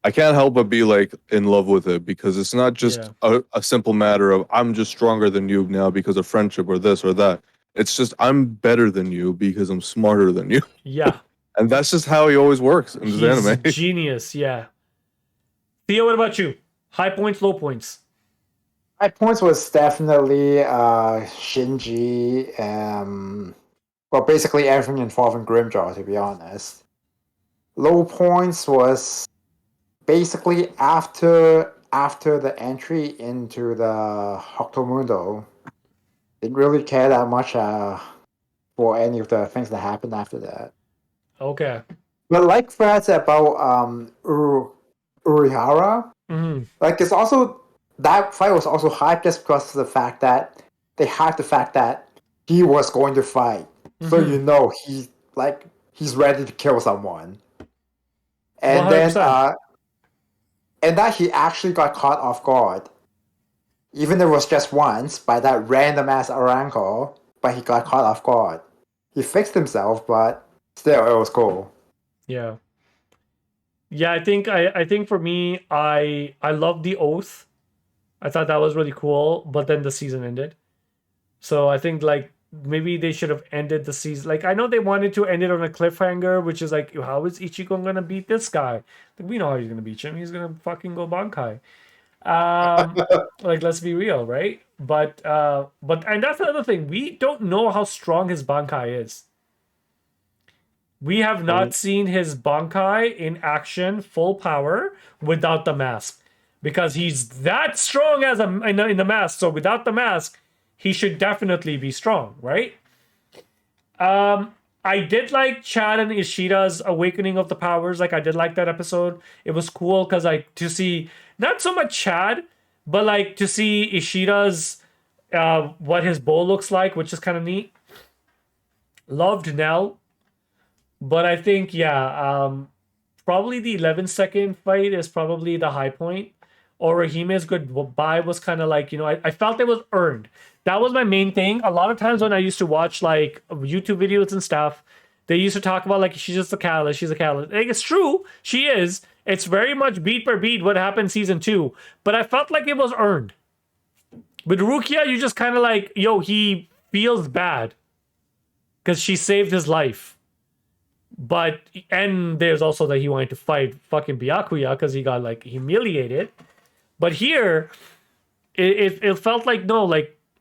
I can't help but be like in love with it because it's not just a simple matter of I'm just stronger than you now because of friendship or this or that. It's just I'm better than you because I'm smarter than you. Yeah. And that's just how he always works in He's this anime. genius, yeah. Theo, what about you? High points, low points. My points was definitely Shinji, well, basically everything involving Grimjaw, to be honest. Low points was basically after the entry into the Hokutomundo. Didn't really care that much for any of the things that happened after that. Okay. But like Fred said about Urihara, Mhm. like it's also that fight was also hyped just because of the fact that they hyped the fact that he was going to fight. So Mhm. you know he's ready to kill someone. And 100%. then and that he actually got caught off guard. Even if it was just once by that random ass Aranko, but he got caught off guard. He fixed himself, but still it was cool. Yeah. Yeah, I think for me, I love the oath. I thought that was really cool, but then the season ended. So I think like maybe they should have ended the season. Like I know they wanted to end it on a cliffhanger, which is like, how is Ichigo gonna beat this guy? Like, we know how he's gonna beat him. He's gonna fucking go Bankai. Like let's be real, right? But and that's another thing. We don't know how strong his Bankai is. We have not seen his Bankai in action, full power, without the mask. Because he's that strong as in the mask. So without the mask, he should definitely be strong, right? I did like Chad and Ishida's awakening of the powers. Like I did like that episode. It was cool because like to see not so much Chad, but like to see Ishida's what his bow looks like, which is kind of neat. Loved Nell. But I think, probably the 11-second fight is probably the high point. Orihime's goodbye was kind of like, I felt it was earned. That was my main thing. A lot of times when I used to watch like YouTube videos and stuff, they used to talk about like, she's just a catalyst. She's a catalyst. Like, it's true. She is. It's very much beat per beat what happened season 2. But I felt like it was earned. With Rukia, you just kind of like, he feels bad. Because she saved his life. But and there's also that he wanted to fight fucking Byakuya because he got like humiliated. But here, it felt like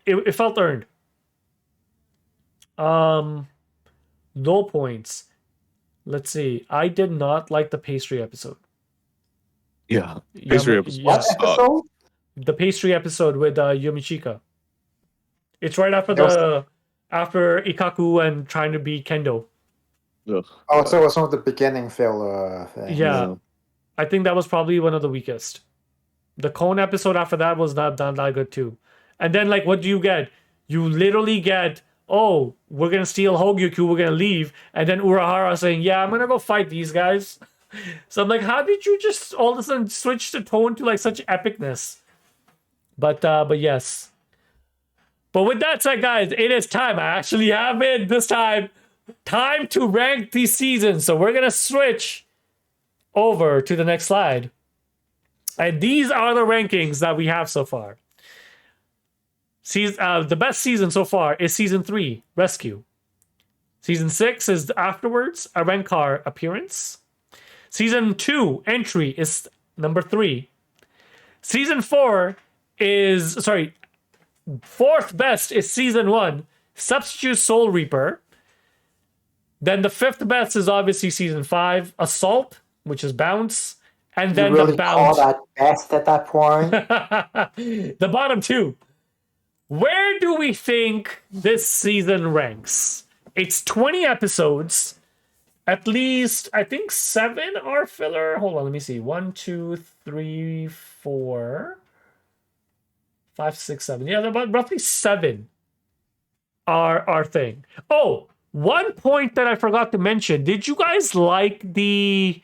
it felt earned. Low points. Let's see. I did not like the pastry episode. Yeah, pastry episode. What episode? The pastry episode with Yumichika. It's right after after Ikaku and trying to be Kendo. Ugh. Oh, so it was one of the beginning filler things. Yeah. I think that was probably one of the weakest. The Cone episode after that was not that good too. And then like, what do you get? You literally get, oh, we're gonna steal Hogyuku, we're gonna leave, and then Urahara saying, yeah, I'm gonna go fight these guys. So I'm like, how did you just all of a sudden switch the tone to like such epicness? But yes. But with that said, guys, it is time. I actually have it this time. Time to rank these seasons. So we're gonna switch over to the next slide. And these are the rankings that we have so far. The best season so far is season 3, Rescue. Season 6 is Afterwards, a Renkar appearance. Season 2, Entry, is number 3. Season 4 is, fourth best is season 1, Substitute Soul Reaper. Then the 5th best is obviously season 5, Assault, which is Bounce. And then you really the Bounce. call that best at that point? The bottom 2. Where do we think this season ranks? It's 20 episodes. At least, I think 7 are filler. Hold on, let me see. 1, 2, 3, 4, 5, 6, 7. Yeah, about roughly 7 are our thing. Oh, one point that I forgot to mention. Did you guys like the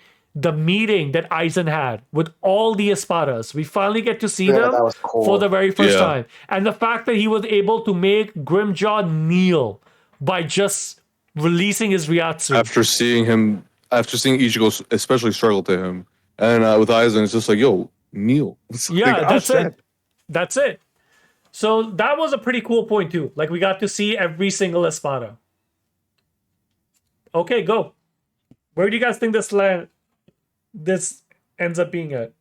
meeting that Aizen had with all the Espadas? We finally get to see them that was cool. for the very first time. And the fact that he was able to make Grimjaw kneel by just releasing his Ryatsu. After seeing Ichigo especially struggle to him. And with Aizen, it's just like, yo, kneel. It's Yeah, like, that's shit. it. That's it. So that was a pretty cool point too. Like we got to see every single Espada. Okay, go. Where do you guys think this ends up being at? I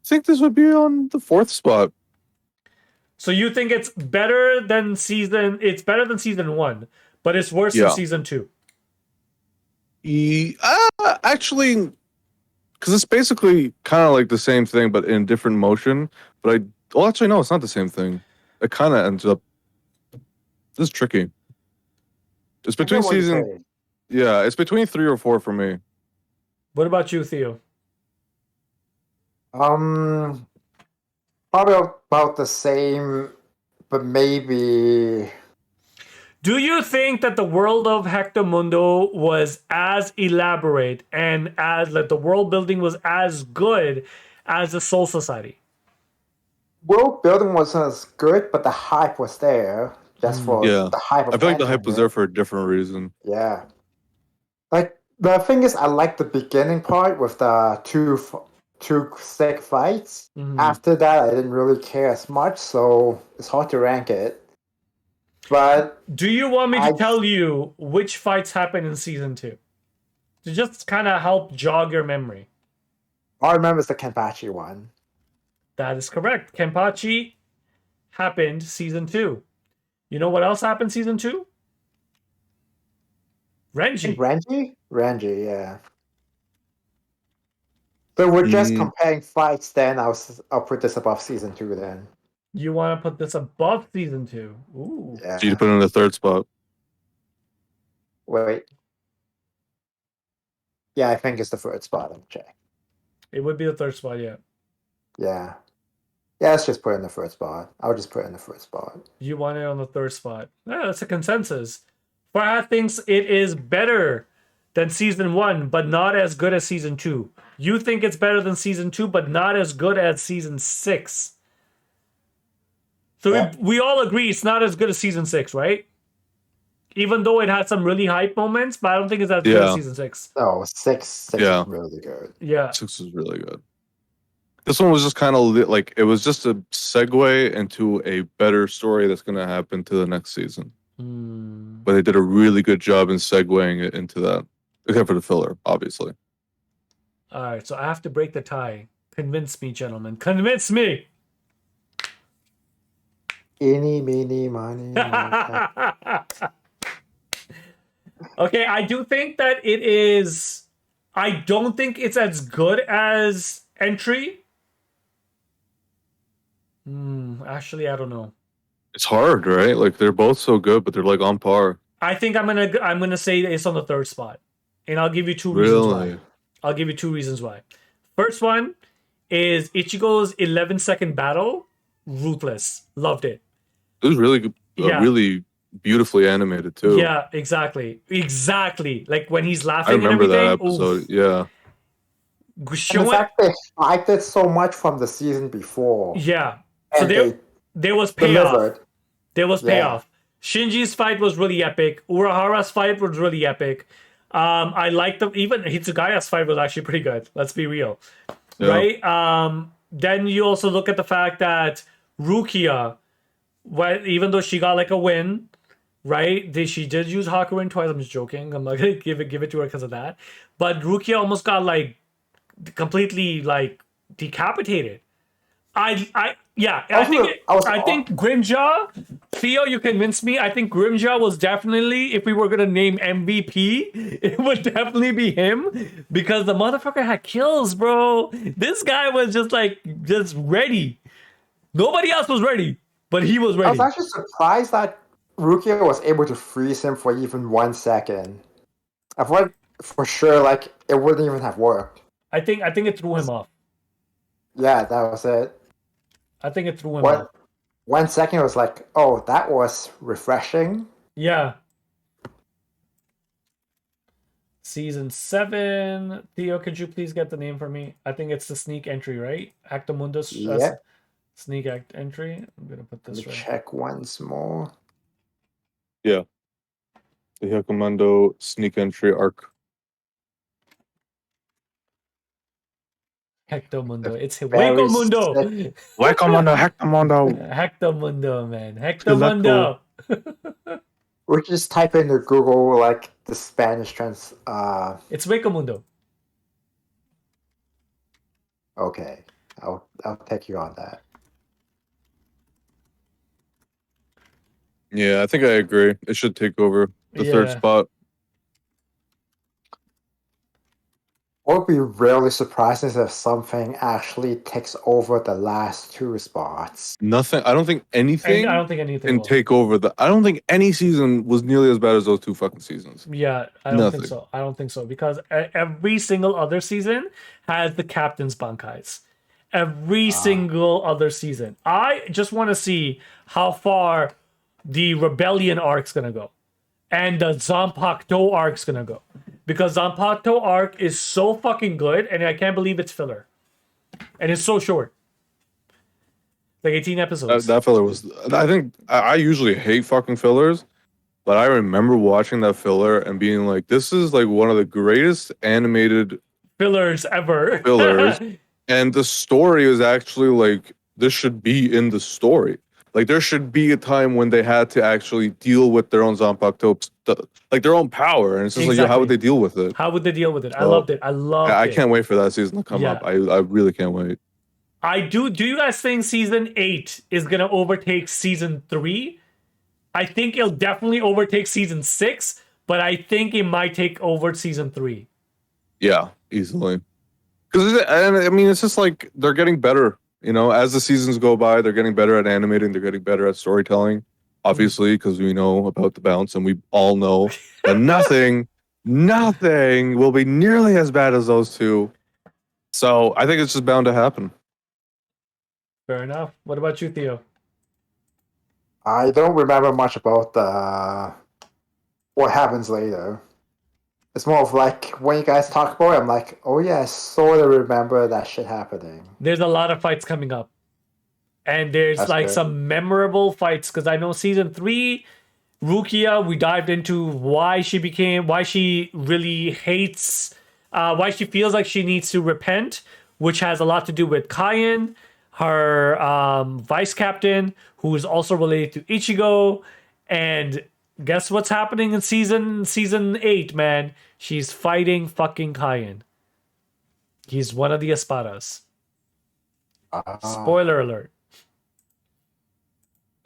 think this would be on the 4th spot. So you think it's better than season 1, but it's worse than season 2. Actually, because it's basically kind of like the same thing, but in different motion. But actually, no, it's not the same thing. It kind of ends up. This is tricky. It's between season. Yeah, it's between 3 or 4 for me. What about you, Theo? Probably about the same, but maybe. Do you think that the world of Hectomundo was as elaborate and as like the world building was as good as the Soul Society? World building wasn't as good, but the hype was there. Just for the hype of I feel like the hype was there Hectomundo. for a different reason. Yeah. Like, the thing is, I like the beginning part with the two sick fights. Mhm. After that, I didn't really care as much, so it's hard to rank it. But Do you want me to tell you which fights happened in season 2? To just kind of help jog your memory. all I remember is the Kenpachi one. That is correct. Kenpachi happened season 2. You know what else happened season 2? Renji. Renji, yeah. So we're just comparing fights. Then I'll put this above season 2. Then. You want to put this above season 2? Ooh. Yeah. So you put it in the 3rd spot. Wait. Yeah, I think it's the 3rd spot. Let me check. It would be the 3rd spot, yeah. Yeah. Yeah, let's just put it in the 3rd spot. I'll just put it in the 1st spot. You want it on the 3rd spot. Yeah, that's a consensus. Farhat thinks it is better than season 1, but not as good as season 2. You think it's better than season 2, but not as good as season 6. So Yeah. we all agree it's not as good as season 6, right? Even though it had some really hype moments, but I don't think it's as good as season 6. No, 6 Yeah. is really good. Yeah. 6 was really good. This one was just kind of like, it was just a segue into a better story that's going to happen to the next season. But they did a really good job in segueing it into that, except for the filler, obviously. All right, so I have to break the tie. Convince me, gentlemen. Convince me. Eeny, meeny, miny, moe. Okay, I do think that it is. I don't think it's as good as Entry. Actually, I don't know. It's hard, right? Like they're both so good, but they're like on par. I think I'm gonna say it's on the third spot, and I'll give you two reasons why. Really? I'll give you two reasons why. First one is Ichigo's 11-second battle, ruthless. Loved it. It was really good, Yeah. really beautifully animated too. Yeah, exactly. Like when he's laughing I remember and that everything. episode. Yeah. And the Showing, fact they hyped it so much from the season before. yeah. So And there was they payoff. delivered. There was Yeah. payoff. Shinji's fight was really epic. Urahara's fight was really epic. I liked them. Even Hitsugaya's fight was actually pretty good. Let's be real, Yeah. right? Then you also look at the fact that Rukia, even though she got like a win, right? She did use Hakurin twice. I'm just joking. I'm not gonna give it to her because of that. But Rukia almost got like completely like decapitated. I think Grimjaw, Theo, you convinced me. I think Grimjaw was definitely, if we were gonna name MVP, it would definitely be him because the motherfucker had kills, bro. This guy was just ready. Nobody else was ready, but he was I ready. was actually surprised that Rukia was able to freeze him for even 1 second. I thought for sure like it wouldn't even have worked. I think it threw him off. Yeah, that was it. I think it threw him off. 1 second was like, oh, that was refreshing. Yeah. Season 7. Theo, could you please get the name for me? I think it's the sneak entry, right? Actomundus Yeah. sneak act entry. I'm gonna put Let this me right. check once more. The Hyakumondo sneak entry arc. Hectomundo. It's Very Wacomundo. Hyakumondo, Hyakumondo. Hectomundo, man. Hectomundo. We just type into Google like the Spanish trans. It's Wacomundo. Okay, I'll take you on that. Yeah, I think I agree. It should take over the third Yeah. spot. What would be really surprising is if something actually takes over the last two spots. Nothing. I don't think anything I don't think anything can will. take over the. I don't think any season was nearly as bad as those two fucking seasons. Yeah, I don't think Nothing. so. I don't think so because every single other season has the captain's bankais. Every single other season. I just want to see how far the rebellion arc's gonna go, and the Zanpakuto arc's gonna go, because Zanpakuto arc is so fucking good, and I can't believe it's filler, and it's so short, like 18 episodes. That filler was. I think I usually hate fucking fillers, but I remember watching that filler and being like, "This is like one of the greatest animated Fillers ever. fillers." And the story is actually like this should be in the story. Like there should be a time when they had to actually deal with their own Zanpakuto, like their own power, and it's just like, yo, how would they deal with it? How would they deal with it? I So, loved it. I loved I it. can't wait for that season to come Yeah. up. I really can't wait. I do. Do you guys think season 8 is gonna overtake season 3? I think it'll definitely overtake season 6, but I think it might take over season 3. Yeah, easily. Because I mean, it's just like they're getting better. You know, as the seasons go by, they're getting better at animating. They're getting better at storytelling. Obviously, because we know about the bounce, and we all know that nothing will be nearly as bad as those two. So I think it's just bound to happen. Fair enough. What about you, Theo? I don't remember much about what happens later. It's more of like when you guys talk about it, I'm like, oh yeah, I sort of remember that shit happening. There's a lot of fights coming up, and there's That's like good. some memorable fights, because I know season 3, Rukia, we dived into why she really hates, why she feels like she needs to repent, which has a lot to do with Kaien, her vice captain, who is also related to Ichigo. And guess what's happening in season 8, man? She's fighting fucking Kaien. He's one of the Espadas. Spoiler alert.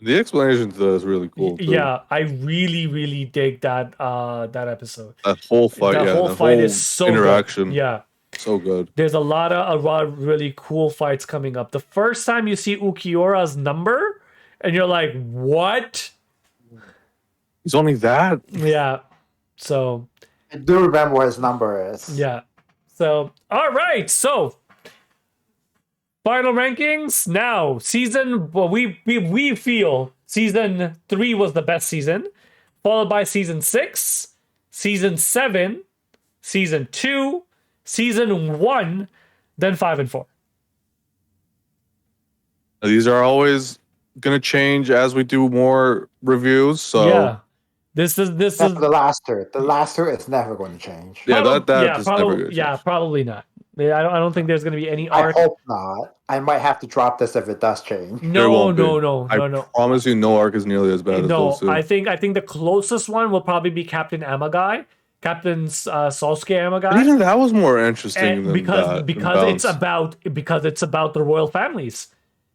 The explanation to that is really cool. Too. Yeah, I really, really dig that that episode. That whole fight, The whole fight is so interaction. good. Yeah. So good. There's a lot of really cool fights coming up. The first time you see Ukiyora's number and you're like, what? He's only that. Yeah. So I do remember what his number is. yeah. So all right. So final rankings now. We feel season 3 was the best season, followed by season 6, season 7, season 2, season 1, then 5 and 4. These are always gonna change as we do more reviews. So Yeah. This is Except for the last two. The last two is never going to change. yeah, that is probably, never gonna change. yeah, probably not. I don't think there's going to be any I art. hope not. I might have to drop this if it does change. There No, won't be. no. I promise you, no arc is nearly as bad as No, those two. I think the closest one will probably be Captain Amagai, Captain Sasuke But Amagai, even that was more interesting and than that. because it's about the royal families,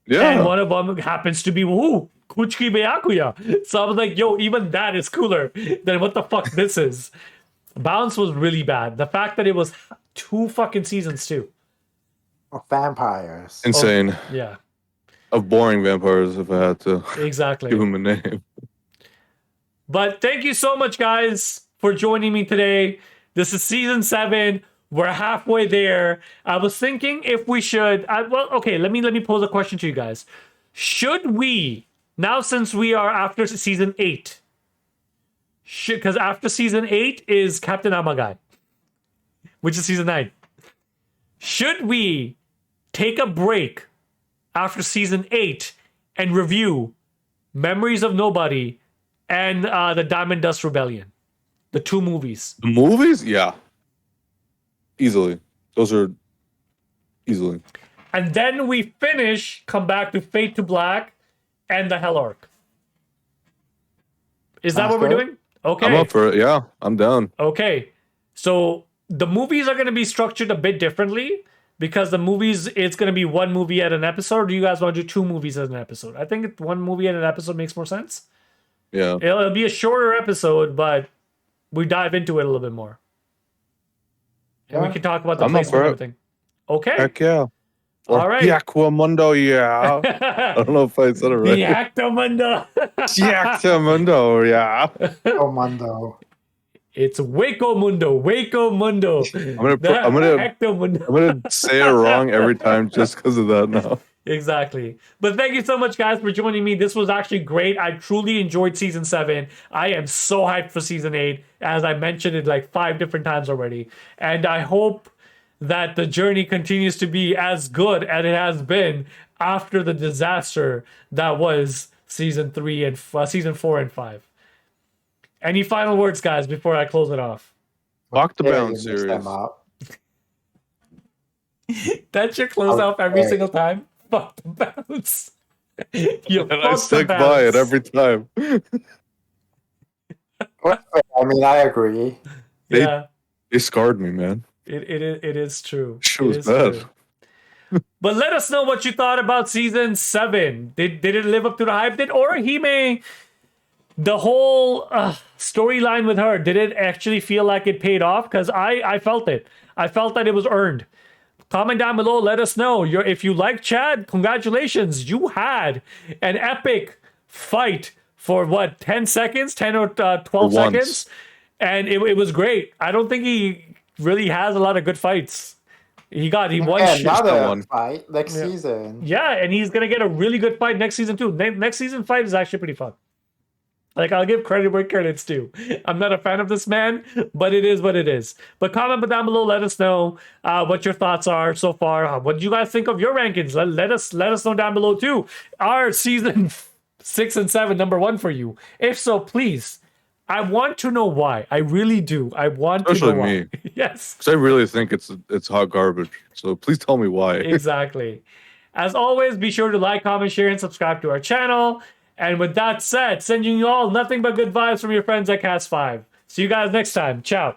yeah. and one of them happens to be Kuchiki Byakuya. So I was like, yo, even that is cooler than what the fuck this is. Balance was really bad. The fact that it was 2 fucking seasons too. Or vampires. Insane. Yeah, Of boring vampires, if I had to exactly. give him a name. But thank you so much, guys, for joining me today. This is season 7. We're halfway there. I was thinking if we should. Let me pose a question to you guys. Should we now, since we are after season 8, because after season 8 is Captain Amagai, which is season 9. Should we take a break after season 8 and review Memories of Nobody and the Diamond Dust Rebellion, the 2 movies? The movies? Yeah. Easily. Those are easily. And then we come back to Fade to Black and the Hell Arc. Is that what we're doing? Okay. I'm up for it. Yeah, I'm down. Okay. So the movies are going to be structured a bit differently because the movies, it's going to be 1 movie at an episode. Or do you guys want to do 2 movies at an episode? I think 1 movie at an episode makes more sense. Yeah. It'll be a shorter episode, but we dive into it a little bit more. And we can talk about the I'm up place and for it. everything. Okay. Heck yeah. Or All right. Yaquamundo, yeah. I don't know if I said it right. The Actomunda. Yaquamundo, yeah. Oh, Mundo. It's Waco Mundo. Waco Mundo. I'm gonna say it wrong every time just because of that now. Exactly. But thank you so much, guys, for joining me. This was actually great. I truly enjoyed season 7. I am so hyped for season 8, as I mentioned it like 5 different times already. And I hope that the journey continues to be as good as it has been after the disaster that was season 3 and season 4 and 5. Any final words, guys, before I close it off? Fuck the Yeah, Bound you mixed series. them up. That should close off every single time. Fuck the bounce. You And I fuck the stick by it bounce. every time. I mean, I agree. They- Yeah. They scarred me, man. It is true. Shit It was is bad. true. But let us know what you thought about season 7. Did it live up to the hype? Did Orihime, the whole storyline with her, did it actually feel like it paid off? Because I felt it. I felt that it was earned. Comment down below. Let us know. If you like Chad, congratulations. You had an epic fight for what, 10 seconds? 10 or 12 seconds? And it was great. I don't think he really has a lot of good fights. He won shit. Another one. fight next season. Yeah, and he's gonna get a really good fight next season too. Next season fight is actually pretty fun. Like, I'll give credit where credit's due. I'm not a fan of this man, but it is what it is. But comment down below. Let us know what your thoughts are so far. What do you guys think of your rankings? Let us know down below too. Are season 6 and 7 number 1 for you? If so, please. I want to know why. I really do. I want Especially to know me. why. Yes. Because I really think it's hot garbage. So please tell me why. Exactly. As always, be sure to like, comment, share, and subscribe to our channel. And with that said, sending you all nothing but good vibes from your friends at Cast 5. See you guys next time. Ciao.